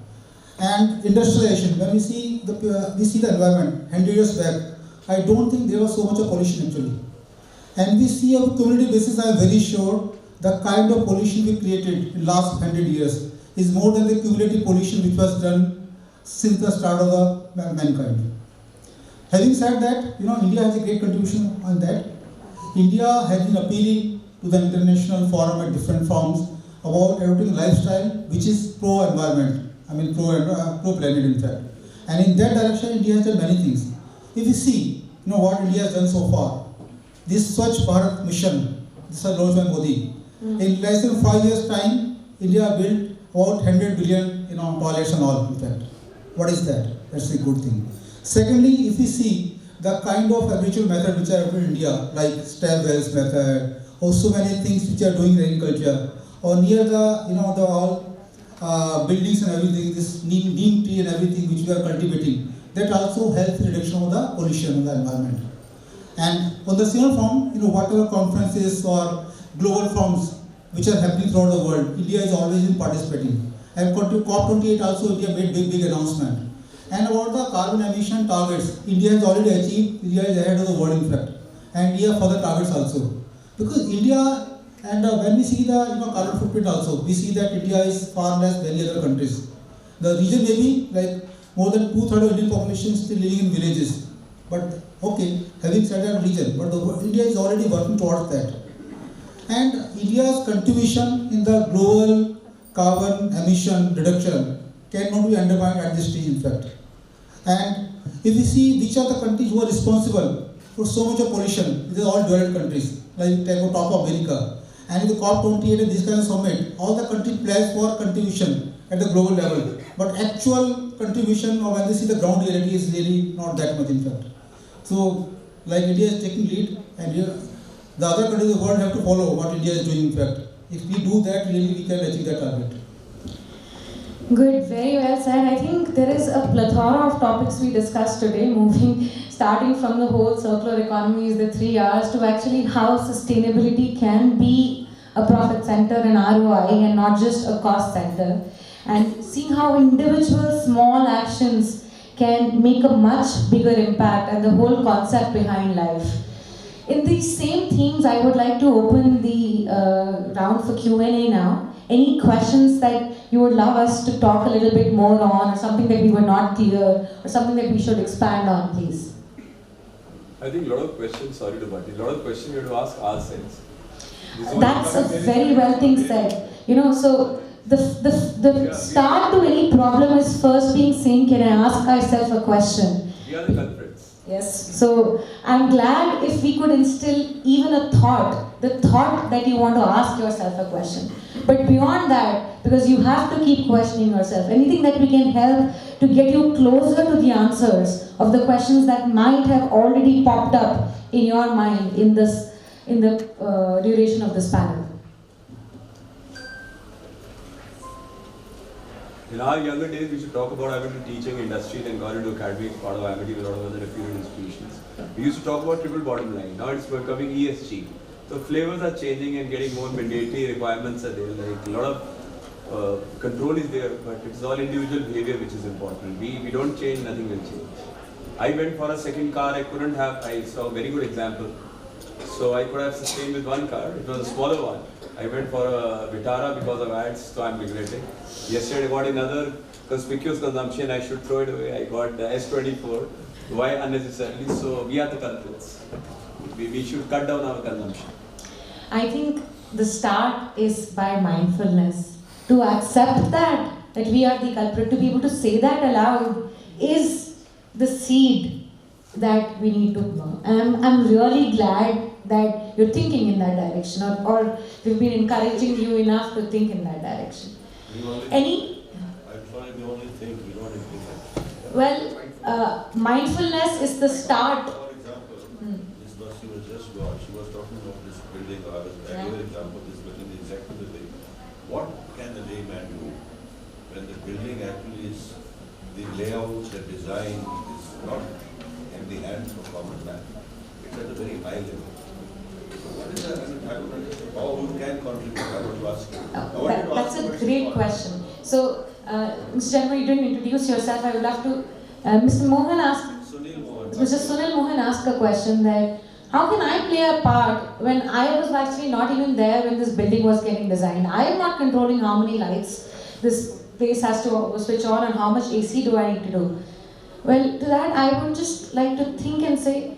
And industrialization, when we see the environment 100 years back, I don't think there was so much of pollution actually. And we see on a community basis, I am very sure the kind of pollution we created in the last 100 years is more than the cumulative pollution which was done since the start of the mankind. Having said that, India has a great contribution on that. India has been appealing to the international forum at different forms about adopting a lifestyle which is pro-environment, pro-planet in fact. And in that direction, India has done many things. If you see, what India has done so far, this Swachh Bharat mission, this was launched by Modi. In less than 5 years' time, India built about 100 billion, toilets and all, in fact. What is that? That's a good thing. Secondly, if we see the kind of habitual method which are in India, like stab wells method, or so many things which are doing in agriculture, or near the buildings and everything, this neem tree and everything which we are cultivating, that also helps in reduction of the pollution of the environment. And on the similar form, whatever conferences or global forums which are happening throughout the world, India is always in participating. And COP28 also, India made big announcement. And about the carbon emission targets, India has already achieved. India is ahead of the world, in fact. And India further targets also. Because India, and when we see the carbon footprint also, we see that India is far less than many other countries. The region may be like more than 2/3 of Indian population is still living in villages. But okay, having said that region, but India is already working towards that. And India's contribution in the global carbon emission reduction cannot be undermined at this stage, in fact. And if we see which are the countries who are responsible for so much of pollution, these are all developed countries, like take on top of America. And in the COP28 and this kind of summit, all the countries pledge for contribution at the global level. But actual contribution, or when they see the ground reality, is really not that much, in fact. So, like India is taking lead, and the other countries of the world have to follow what India is doing, in fact. If we do that, really we can achieve that target. Good, very well said. I think there is a plethora of topics we discussed today, starting from the whole circular economies, the 3 R's, to actually how sustainability can be a profit center and ROI and not just a cost center. And seeing how individual small actions can make a much bigger impact and the whole concept behind life. In these same themes, I would like to open the round for Q&A now. Any questions that you would love us to talk a little bit more on, or something that we were not clear, or something that we should expand on, please? I think a lot of questions, sorry to butt in, a lot of questions you have to ask ourselves. That's a very well thing said. So the start to any problem is first being saying, can I ask myself a question? We are the culprits. Yes. So I'm glad if we could instill even a thought, the thought that you want to ask yourself a question. But beyond that, because you have to keep questioning yourself, anything that we can help to get you closer to the answers of the questions that might have already popped up in your mind in the duration of this panel. In our younger days, we should talk about I went to teaching industry, then got into academics, part of IMIT with a lot of other reputed institutions. We used to talk about triple bottom line. Now it's becoming ESG. So flavors are changing and getting more mandatory requirements are there. Like a lot of control is there, but it's all individual behavior which is important. We don't change, nothing will change. I went for a second car, I saw a very good example. So I could have sustained with one car, it was a smaller one. I went for a Vitara because of ads, so I'm regretting. Yesterday I got another conspicuous consumption, I should throw it away. I got the S24. Why unnecessarily? So we are the culprits. We should cut down our consumption. I think the start is by mindfulness. To accept that we are the culprit, to be able to say that aloud is the seed that we need to grow. And I'm really glad that you're thinking in that direction, or we've been encouraging you enough to think in that direction. I'm sorry, we only think, we don't implement. Well, mindfulness is the start. For example, this bus she was just gone, she was talking about this building, I gave an example, this building is exactly the thing. What can the layman do when the building actually is, the layout, the design is not in the hands of common man? It's at a very high level. So what is that? How you can contribute? I want to ask you. That's a great question. So, Mr. Sharma, you didn't introduce yourself. I would love to. Mr. Mohan asked. Mr. Sunil Mohan asked a question that how can I play a part when I was actually not even there when this building was getting designed? I am not controlling how many lights this place has to switch on and how much AC do I need to do. Well, to that I would just like to think and say,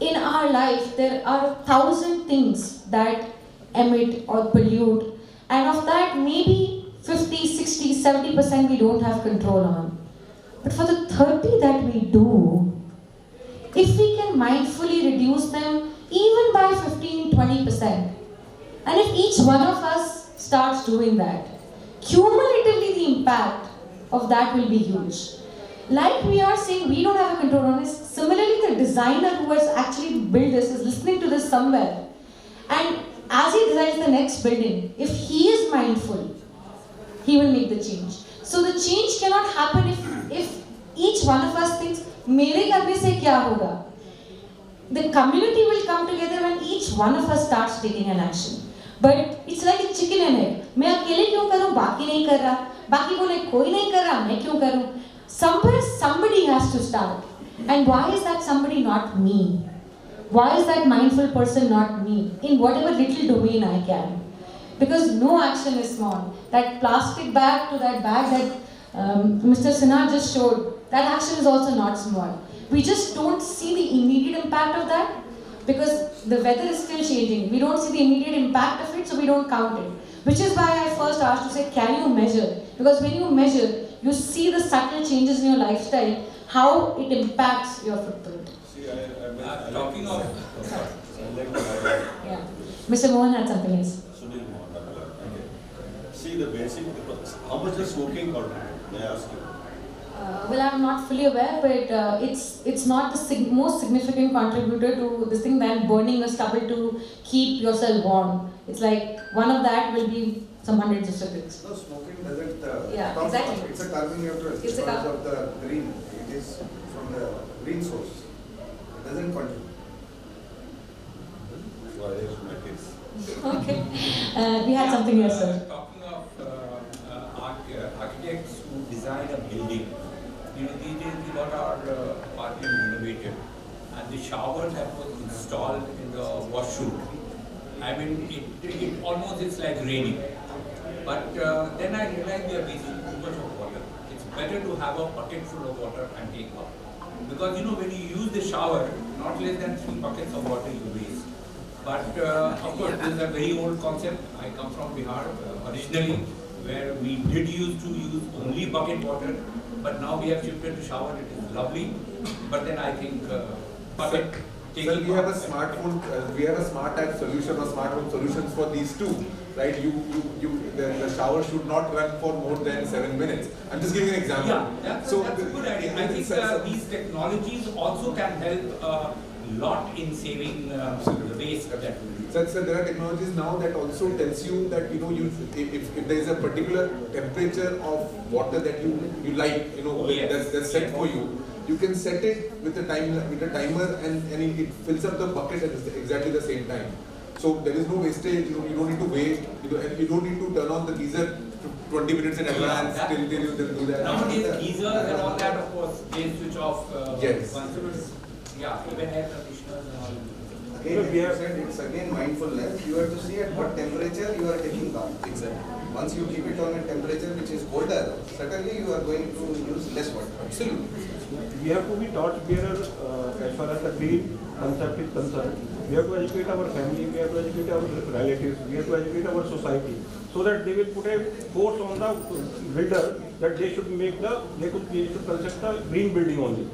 in our life there are 1,000 things that emit or pollute, and of that maybe 50, 60, 70% we don't have control on. But for the 30 that we do, if we can mindfully reduce them even by 15, 20%, and if each one of us starts doing that, cumulatively the impact of that will be huge. Like we are saying, we don't have a control on this. Similarly, the designer who has actually built this is listening to this somewhere. And as he designs the next building, if he is mindful, he will make the change. So the change cannot happen if each one of us thinks, मेरे करने से क्या होगा? the community will come together when each one of us starts taking an action. But it's like a chicken and egg. मैं अकेले क्यों करूँ, बाकी नहीं कर रहा, बाकी बोले कोई नहीं कर रहा, मैं क्यों करूँ? Somewhere somebody has to start. And why is that somebody not me? Why is that mindful person not me? In whatever little domain I can. Because no action is small. That plastic bag to that bag that Mr. Sinha just showed, that action is also not small. We just don't see the immediate impact of that because the weather is still changing. We don't see the immediate impact of it, so we don't count it. Which is why I first asked to say, can you measure? Because when you measure, you see the subtle changes in your lifestyle, how it impacts your footprint. See, I'm talking of... Yeah. Mr. Mohan had something else. See the basic, how much does smoking contribute? May I ask you? Well, I'm not fully aware, but it's not the most significant contributor to this thing than burning a stubble to keep yourself warm. It's like one of that will be some hundreds of cigarettes. No, smoking doesn't. Yeah, come exactly. from, it's a carbon neutral It's a because of the green. It is from the green source. It doesn't contribute. Why is my case? Okay. We had something else, sir. Talking of architects who design a building, you know, these days we got our apartment renovated and the showers that was installed in the washroom. I mean, it almost is like raining. But then I realized we are wasting too much of water. It's better to have a bucket full of water and take out. Because you know, when you use the shower, not less than 3 buckets of water you waste. But of course, this is a very old concept. I come from Bihar originally, where we did used to use only bucket water, but now we have shifted to shower. It is lovely, but then I think bucket. Sir, we have a smartphone. We have a smart type solution or smart home solutions for these two, right? The shower should not run for more than 7 minutes. I'm just giving an example. Yeah, that's a good idea. I think these technologies also can help a lot in saving the waste that we do. So there are technologies now that also tells you that, you know, if there is a particular temperature of water that you like, you know, that's set for you, you can set it with a timer and it fills up the bucket at exactly the same time. So there is no wastage. You know, you don't need to wait. And you don't need to turn on the geyser 20 minutes in advance till you do that. Nowadays, geysers and all that, of course, they switch off. Yes. Yeah, even air conditioners and all. Again, you said it's again mindfulness. You have to see at what temperature you are taking bath. Exactly. Once you keep it on a temperature which is colder, certainly you are going to use less water. Absolutely. We have to be taught bearer as far as the green concept is concerned. We have to educate our family, we have to educate our relatives, we have to educate our society, so that they will put a force on the builder that they should construct a green building only.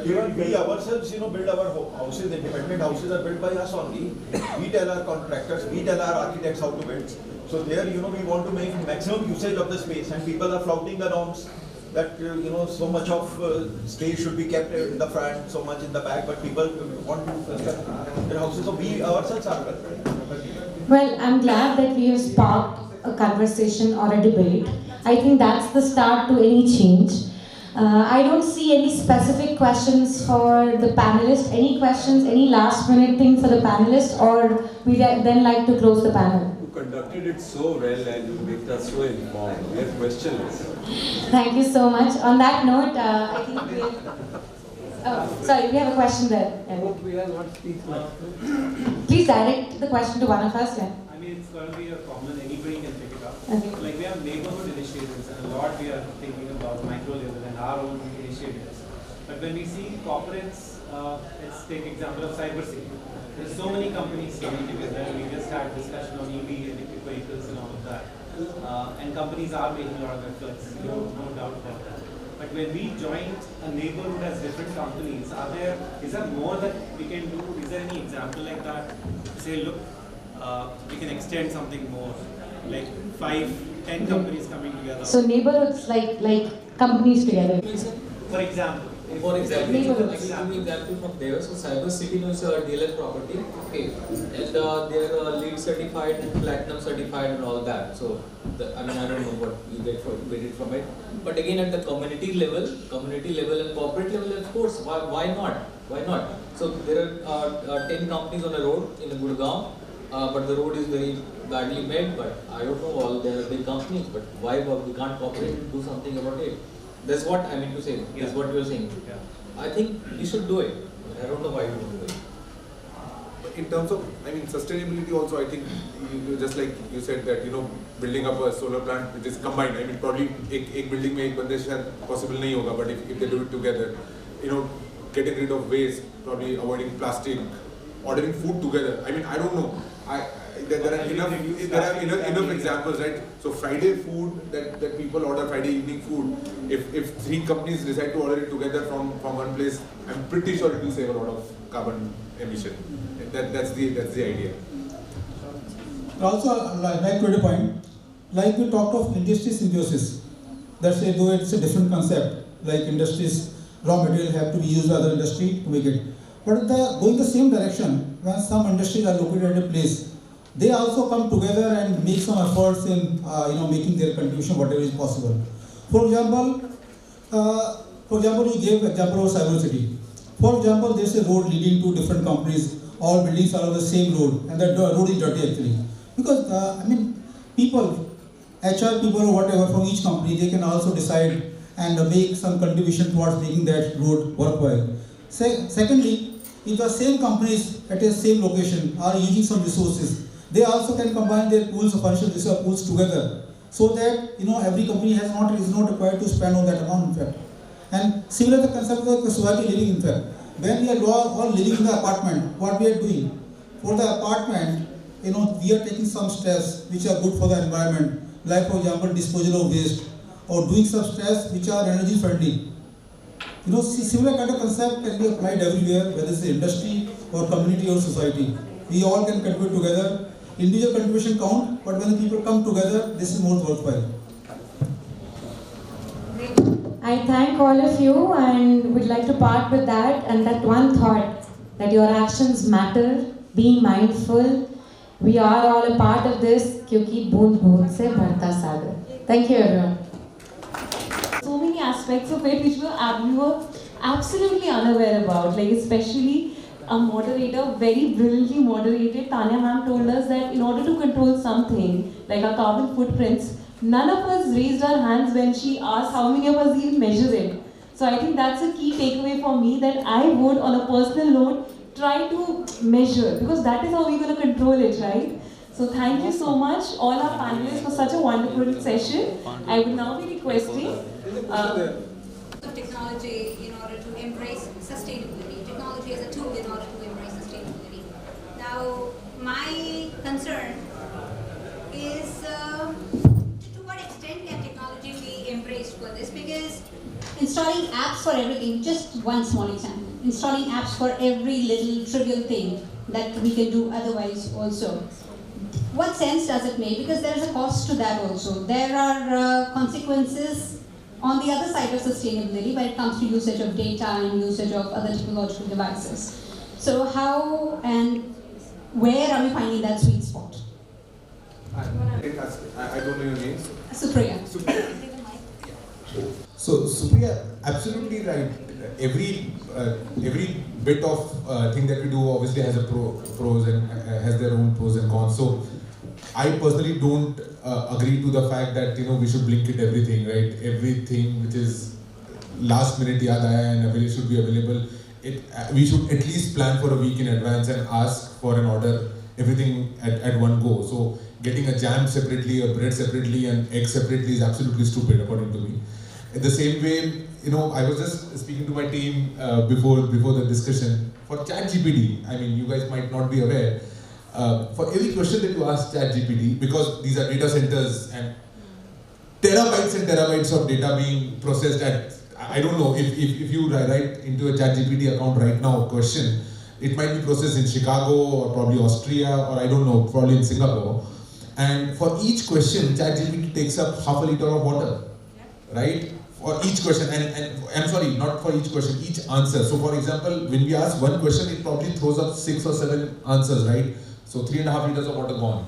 Even we ourselves, you know, build our houses. Independent houses are built by us only. We tell our contractors, we tell our architects how to build. So there, you know, we want to make maximum usage of the space, and people are flouting the norms that you know, so much of space should be kept in the front, so much in the back. But people want to construct their houses. So we ourselves are Well, I'm glad that we have sparked a conversation or a debate. I think that's the start to any change. I don't see any specific questions for the panelists. Any questions, any last minute thing for the panelists, or we then like to close the panel? You conducted it so well and you made us so informed. We are questionless. Thank you so much. On that note, I think we sorry, we have a question there. Please direct the question to one of us. Yeah. I mean, it's going to be a common, anybody can pick it up. Okay. Like we have neighborhood initiatives and a lot we are thinking about micro level and our own initiatives. But when we see corporates, let's take example of cybersecurity. There's so many companies coming together. We just had discussion on EV, electric vehicles and all of that. And companies are making a lot of efforts, no doubt about that. But when we join a neighborhood as different companies, is there more that we can do? Is there any example like that? Say, look, we can extend something more, like 5-10 companies coming together. So neighborhoods like companies together. For example. For example, give an example from there. So Cyber City knows DLF property, okay, and they're LEED certified and platinum certified and all that. So I mean, I don't know what you get from it. But again, at the community level and corporate level, of course, why not? Why not? So there are 10 companies on a road in Gurgaon, but the road is very badly made. But I don't know, all they are big companies. But why we can't cooperate and do something about it? That's what I mean to say. That's what you are saying. Yeah. I think we should do it. I don't know why we don't do it. In terms of, sustainability also, I think, just like you said that, building up a solar plant which is combined, probably एक building में एक बंदे से possible नहीं होगा, but if they do it together, getting rid of waste, probably avoiding plastic, ordering food together. I don't know. There are enough examples, right? So Friday food that people order, Friday evening food, if 3 companies decide to order it together from one place, I'm pretty sure it will save a lot of carbon emission. That's the idea. Also, like to the point, like we talked of industry symbiosis. That's a, though it's a different concept. Like industries, raw material have to be used by other industry to make it. But going the same direction, when some industries are located at a place, they also come together and make some efforts in making their contribution whatever is possible. For example, you gave example of cybersecurity. For example, there's a road leading to different companies. All buildings are on the same road, and that road is dirty actually. Because people, HR people or whatever from each company, they can also decide and make some contribution towards making that road worthwhile. Secondly, if the same companies at the same location are using some resources, they also can combine their pools of financial resource pools together, so that every company is not required to spend on that amount in fact. And similar the concept of the society living in fact. When we are all living in the apartment, what we are doing for the apartment, we are taking some steps which are good for the environment, like for example disposal of waste, or doing some steps which are energy friendly. Similar kind of concept can be applied everywhere, whether it's industry or community or society. We all can contribute together. Individual contribution count, but when the people come together, this is more worthwhile. I thank all of you and would like to part with that and that one thought, that your actions matter, be mindful. We are all a part of this, क्योंकि बूंद बूंद से भरता सागर. Thank you everyone. So many aspects of it which we were absolutely unaware about, like especially a moderator, very brilliantly moderated. Tanya ma'am told us that in order to control something, like our carbon footprints, none of us raised our hands when she asked how many of us even measure it. So I think that's a key takeaway for me, that I would, on a personal note, try to measure, because that is how we're going to control it, right? So thank you so much, all our panelists, for such a wonderful session. I would now be requesting technology in order to embrace sustainability. Technology is a tool in order to embrace sustainability. Now, my concern is to what extent can technology be embraced for this? Because installing apps for everything, just one small example, installing apps for every little trivial thing that we can do otherwise also. What sense does it make? Because there is a cost to that also. There are consequences on the other side of sustainability when it comes to usage of data and usage of other technological devices. So how and where are we finding that sweet spot? I don't know your name. Supriya. So Supriya, absolutely right. Every bit of thing that we do obviously has a pros and has their own pros and cons. So I personally don't agree to the fact that we should blink it everything, right? Everything which is last minute yaad aaya and should be available. We should at least plan for a week in advance and ask for an order, everything at one go. So getting a jam separately, a bread separately, and egg separately is absolutely stupid, according to me. In the same way, I was just speaking to my team before the discussion for ChatGPT. I mean, you guys might not be aware. For every question that you ask ChatGPT, because these are data centers and terabytes of data being processed at, I don't know, if you write into a ChatGPT account right now a question, it might be processed in Chicago or probably Austria or I don't know, probably in Singapore. And for each question, ChatGPT takes up half a liter of water, right? For each question, and I'm sorry, not for each question, each answer. So for example, when we ask one question, it probably throws up 6 or 7 answers, right? So 3.5 liters of water gone.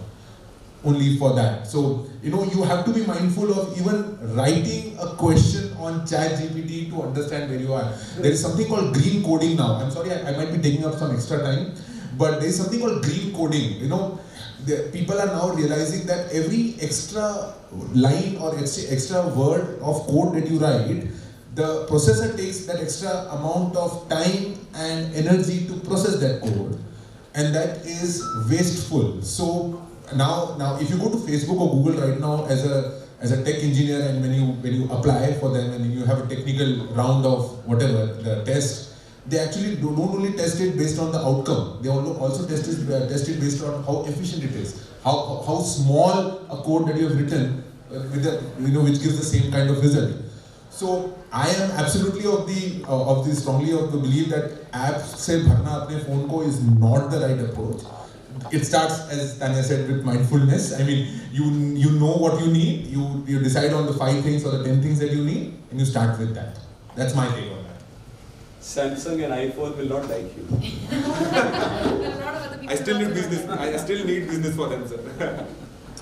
only for that. So, you have to be mindful of even writing a question on ChatGPT to understand where you are. There is something called green coding now. I'm sorry, I might be taking up some extra time, but there is something called green coding. People are now realizing that every extra line or extra word of code that you write, the processor takes that extra amount of time and energy to process that code, and that is wasteful. So now if you go to Facebook or Google right now as a tech engineer, and when you apply for them and you have a technical round of whatever the test, they actually don't only test it based on the outcome. They also test it based on how efficient it is, how small a code that you have written which gives the same kind of result. So I am absolutely strongly of the belief that apps se bharna apne phone ko is not the right approach. It starts, as Tanya said, with mindfulness. I mean, you know what you need, you decide on the 5 things or the 10 things that you need, and you start with that. That's my take on that. Samsung and iPhone will not like you. I still need business for them, sir.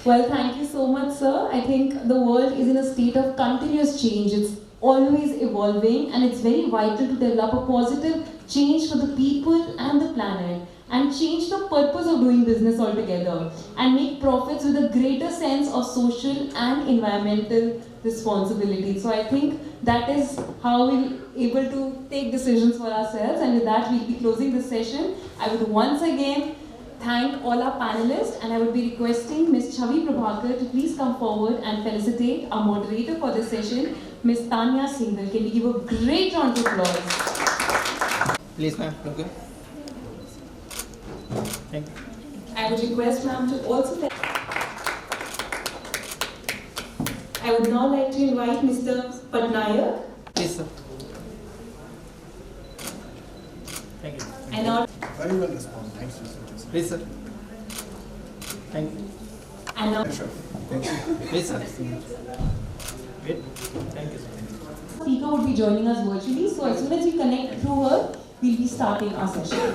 Well, thank you so much, sir. I think the world is in a state of continuous change. It's always evolving, and it's very vital to develop a positive change for the people and the planet, and change the purpose of doing business altogether, and make profits with a greater sense of social and environmental responsibility. So I think that is how we'll able to take decisions for ourselves, and with that we'll be closing this session. I would once again thank all our panelists, and I would be requesting Ms. Chavi Prabhakar to please come forward and felicitate our moderator for this session, Ms. Tanya Singhal. Can we give a great round of applause? Please, ma'am. Okay. Thank you. I would request ma'am to also I would now like to invite Mr. Patnaik. Please, sir. Thank you. And our very well responded. Thanks, sir. Please, sir. Thank you. And now, thank you. Please, sir. Wait. Thank you, sir. Speaker would be joining us virtually, so as soon as we connect through her, we'll be starting our session.